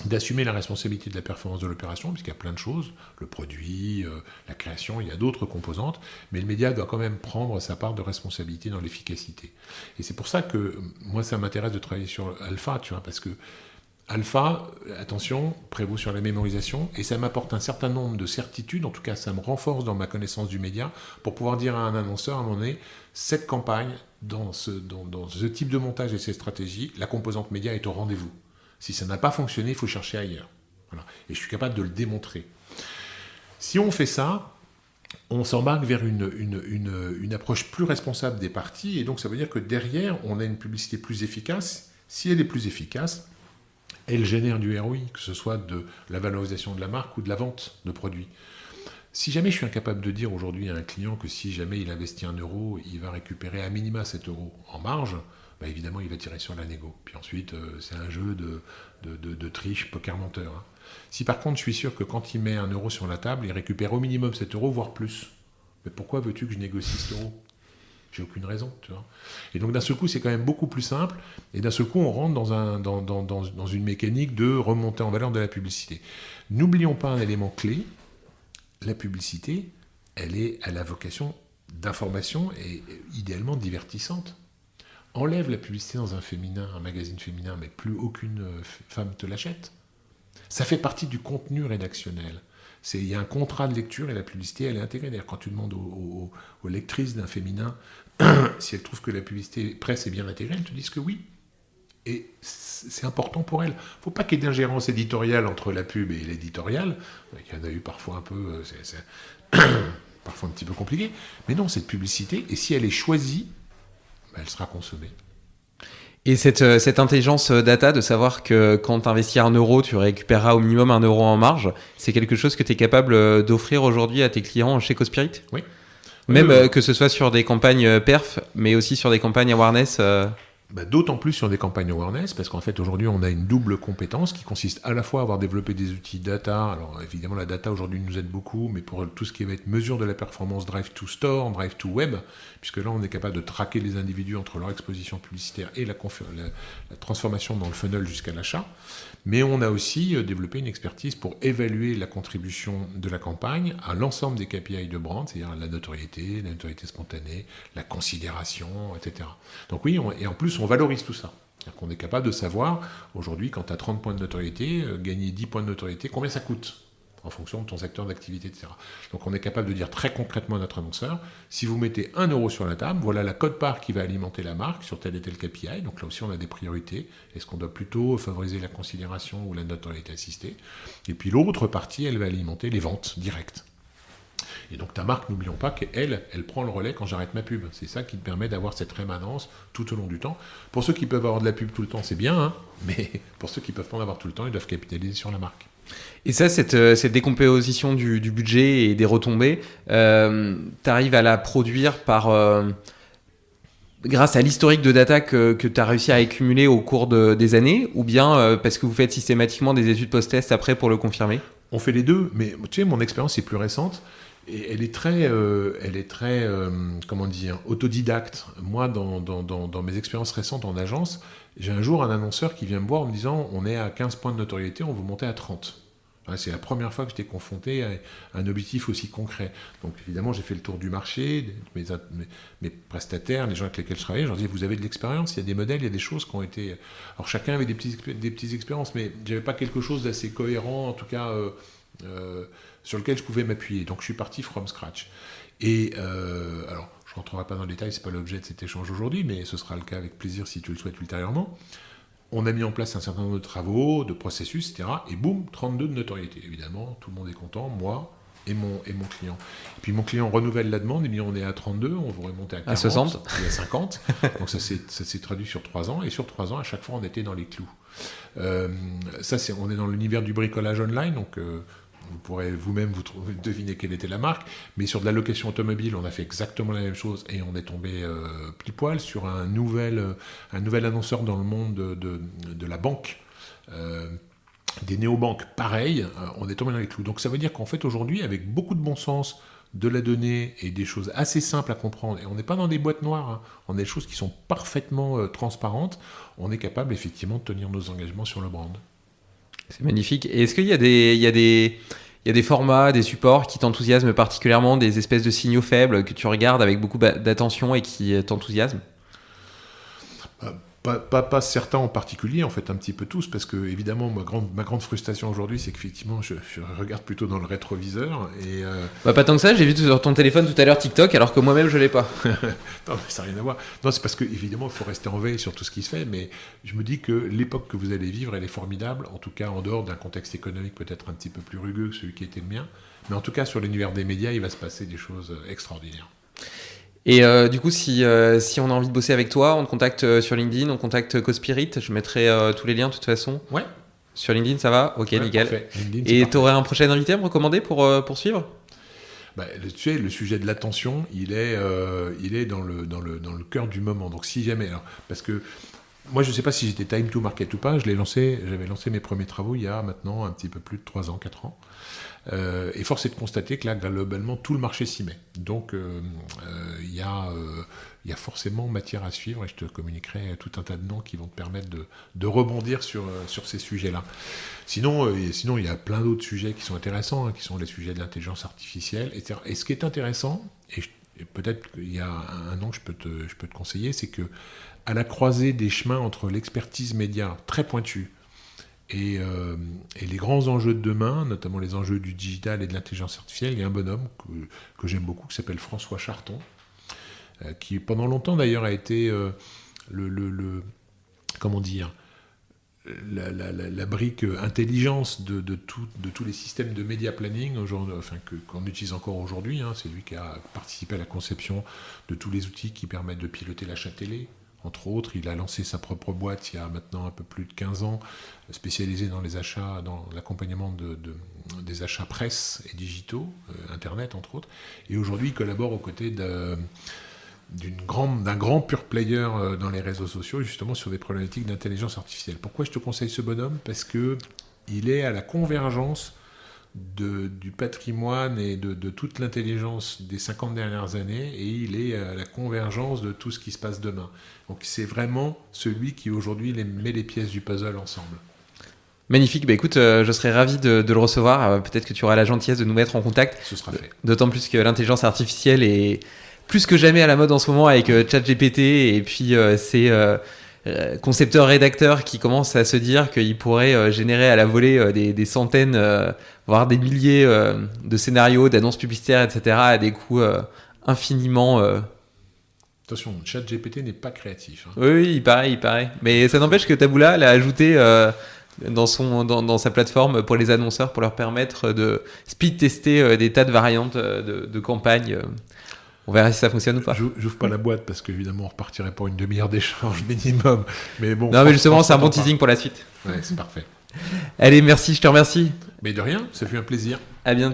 d'assumer la responsabilité de la performance de l'opération, puisqu'il y a plein de choses, le produit, la création, il y a d'autres composantes, mais le média doit quand même prendre sa part de responsabilité dans l'efficacité. Et c'est pour ça que moi, ça m'intéresse de travailler sur Alpha, tu vois, parce que Alpha, attention, prévaut sur la mémorisation, et ça m'apporte un certain nombre de certitudes, en tout cas ça me renforce dans ma connaissance du média, pour pouvoir dire à un annonceur, à un moment donné, cette campagne, dans ce type de montage et ces stratégies, la composante média est au rendez-vous. Si ça n'a pas fonctionné, il faut chercher ailleurs. Voilà. Et je suis capable de le démontrer. Si on fait ça, on s'embarque vers une approche plus responsable des parties, et donc ça veut dire que derrière, on a une publicité plus efficace. Si elle est plus efficace, elle génère du ROI, que ce soit de la valorisation de la marque ou de la vente de produits. Si jamais je suis incapable de dire aujourd'hui à un client que si jamais il investit 1 euro, il va récupérer à minima 7 euros en marge, évidemment, il va tirer sur la négo. Puis ensuite, c'est un jeu de triche poker menteur. Hein. Si par contre, je suis sûr que quand il met 1 euro sur la table, il récupère au minimum 7 euros, voire plus. Mais pourquoi veux-tu que je négocie 7 euros ? J'ai aucune raison, tu vois. Et donc d'un seul coup, c'est quand même beaucoup plus simple. Et d'un seul coup, on rentre dans une mécanique de remontée en valeur de la publicité. N'oublions pas un élément clé. La publicité, elle a vocation d'information et idéalement divertissante. Enlève la publicité dans un magazine féminin, mais plus aucune femme te l'achète. Ça fait partie du contenu rédactionnel. Il y a un contrat de lecture et la publicité, elle est intégrée. D'ailleurs, quand tu demandes aux lectrices d'un féminin si elles trouvent que la publicité presse est bien intégrée, elles te disent que oui. Et c'est important pour elles. Il ne faut pas qu'il y ait d'ingérence éditoriale entre la pub et l'éditorial. Il y en a eu parfois un peu... parfois un petit peu compliqué. Mais non, cette publicité, et si elle est choisie, elle sera consommée. Et cette intelligence data de savoir que quand tu investis 1 euro, tu récupéreras au minimum 1 euro en marge, c'est quelque chose que tu es capable d'offrir aujourd'hui à tes clients chez Cospirit ? Oui. Même que ce soit sur des campagnes perf, mais aussi sur des campagnes awareness D'autant plus sur des campagnes awareness, parce qu'en fait aujourd'hui on a une double compétence qui consiste à la fois à avoir développé des outils data. Alors évidemment la data aujourd'hui nous aide beaucoup, mais pour tout ce qui va être mesure de la performance drive to store, drive to web, puisque là on est capable de traquer les individus entre leur exposition publicitaire et la transformation dans le funnel jusqu'à l'achat. Mais on a aussi développé une expertise pour évaluer la contribution de la campagne à l'ensemble des KPI de brand, c'est-à-dire la notoriété spontanée, la considération, etc. Donc oui, et en plus on valorise tout ça. C'est-à-dire qu'on est capable de savoir, aujourd'hui, quand tu as 30 points de notoriété, gagner 10 points de notoriété, combien ça coûte ? en fonction de ton secteur d'activité, etc. Donc on est capable de dire très concrètement à notre annonceur, si vous mettez 1 euro sur la table, voilà la quote-part qui va alimenter la marque sur tel et tel KPI. Donc là aussi on a des priorités. Est-ce qu'on doit plutôt favoriser la considération ou la notoriété assistée? Et puis l'autre partie, elle va alimenter les ventes directes. Et donc ta marque, n'oublions pas qu'elle, elle prend le relais quand j'arrête ma pub. C'est ça qui te permet d'avoir cette rémanence tout au long du temps. Pour ceux qui peuvent avoir de la pub tout le temps, c'est bien, hein, mais pour ceux qui peuvent pas en avoir tout le temps, ils doivent capitaliser sur la marque. Et ça, cette décomposition du budget et des retombées, t'arrives à la produire grâce à l'historique de data que tu as réussi à accumuler au cours des années, ou bien parce que vous faites systématiquement des études post-test après pour le confirmer? On fait les deux, mais tu sais, mon expérience est plus récente. Et elle est très comment dire, autodidacte. Moi, dans mes expériences récentes en agence, j'ai un jour un annonceur qui vient me voir en me disant « On est à 15 points de notoriété, on veut monter à 30 ». C'est la première fois que j'étais confronté à un objectif aussi concret. Donc évidemment, j'ai fait le tour du marché, mes prestataires, les gens avec lesquels je travaillais, je leur disais « Vous avez de l'expérience, il y a des modèles, il y a des choses qui ont été… » Alors chacun avait des petites expériences, mais je n'avais pas quelque chose d'assez cohérent, en tout cas… sur lequel je pouvais m'appuyer. Donc je suis parti from scratch. Et alors, je ne rentrerai pas dans le détail, ce n'est pas l'objet de cet échange aujourd'hui, mais ce sera le cas avec plaisir si tu le souhaites ultérieurement. On a mis en place un certain nombre de travaux, de processus, etc. Et boum, 32 de notoriété. Évidemment, tout le monde est content, moi et mon client. Et puis mon client renouvelle la demande, il dit on est à 32, on va remonter à 40, à 60, puis à 50. Donc ça s'est traduit sur 3 ans. Et sur 3 ans, à chaque fois, on était dans les clous. On est dans l'univers du bricolage online, donc… vous pourrez vous-même deviner quelle était la marque, mais sur de la location automobile, on a fait exactement la même chose et on est tombé pile poil sur un nouvel annonceur dans le monde de la banque, des néobanques. Pareil, on est tombé dans les clous. Donc ça veut dire qu'en fait aujourd'hui, avec beaucoup de bon sens, de la donnée et des choses assez simples à comprendre, et on n'est pas dans des boîtes noires, hein, on a des choses qui sont parfaitement transparentes, on est capable effectivement de tenir nos engagements sur le brand. C'est magnifique. Et est-ce qu'il y a des formats, des supports qui t'enthousiasment particulièrement, des espèces de signaux faibles que tu regardes avec beaucoup d'attention et qui t'enthousiasment? Pas certains en particulier, en fait un petit peu tous, parce que évidemment ma grande frustration aujourd'hui, c'est qu'effectivement je regarde plutôt dans le rétroviseur. Et pas tant que ça, j'ai vu sur ton téléphone tout à l'heure TikTok, alors que moi-même je l'ai pas. Non, mais ça n'a rien à voir. Non, c'est parce que évidemment il faut rester en veille sur tout ce qui se fait, mais je me dis que l'époque que vous allez vivre, elle est formidable, en tout cas en dehors d'un contexte économique peut-être un petit peu plus rugueux que celui qui était le mien, mais en tout cas sur l'univers des médias, il va se passer des choses extraordinaires. Et du coup, si on a envie de bosser avec toi, on te contacte sur LinkedIn, on contacte CoSpirit, je mettrai tous les liens de toute façon. Ouais. Sur LinkedIn, ça va? Ok, ouais, nickel. LinkedIn, et tu aurais un prochain invité à me recommander pour suivre? Tu sais, le sujet de l'attention, il est dans le cœur du moment. Donc si jamais, parce que moi je ne sais pas si j'étais time to market ou pas, j'avais lancé mes premiers travaux il y a maintenant un petit peu plus de 3 ans, 4 ans. Et force est de constater que là, globalement, tout le marché s'y met. Donc, il y a forcément matière à suivre et je te communiquerai tout un tas de noms qui vont te permettre de rebondir sur ces sujets-là. Sinon, il y a plein d'autres sujets qui sont intéressants, hein, qui sont les sujets de l'intelligence artificielle, etc. Et ce qui est intéressant, et peut-être qu'il y a un nom que je peux te conseiller, c'est que à la croisée des chemins entre l'expertise média très pointue et les grands enjeux de demain, notamment les enjeux du digital et de l'intelligence artificielle, il y a un bonhomme que j'aime beaucoup qui s'appelle François Charton, qui pendant longtemps d'ailleurs a été comment dire, la brique intelligence de tous les systèmes de média planning qu'on utilise encore aujourd'hui. Hein. C'est lui qui a participé à la conception de tous les outils qui permettent de piloter l'achat télé. Entre autres, il a lancé sa propre boîte il y a maintenant un peu plus de 15 ans, spécialisée dans les achats, dans l'accompagnement des achats presse et digitaux, Internet entre autres. Et aujourd'hui, il collabore aux côtés d'un grand pure player dans les réseaux sociaux, justement sur des problématiques d'intelligence artificielle. Pourquoi je te conseille ce bonhomme? Parce qu'il est à la convergence du patrimoine et de toute l'intelligence des 50 dernières années, et il est à la convergence de tout ce qui se passe demain. Donc c'est vraiment celui qui aujourd'hui met les pièces du puzzle ensemble. Magnifique, écoute, je serais ravi de le recevoir. Peut-être que tu auras la gentillesse de nous mettre en contact. Ce sera fait. D'autant plus que l'intelligence artificielle est plus que jamais à la mode en ce moment avec ChatGPT, et puis concepteurs-rédacteurs qui commencent à se dire qu'ils pourraient générer à la volée des centaines, voire des milliers de scénarios, d'annonces publicitaires, etc., à des coûts infiniment... Attention, ChatGPT n'est pas créatif. Hein. Oui, il paraît. Mais ça n'empêche que Taboola l'a ajouté dans sa plateforme pour les annonceurs, pour leur permettre de speed-tester des tas de variantes de campagne. On verra si ça fonctionne ou pas. J'ouvre pas la boîte parce qu'évidemment on repartirait pour une demi-heure d'échange minimum. Mais bon. Non, mais justement, c'est un bon teasing pour la suite. Ouais, c'est parfait. Allez, merci, je te remercie. Mais de rien, ça fut un plaisir. À bientôt.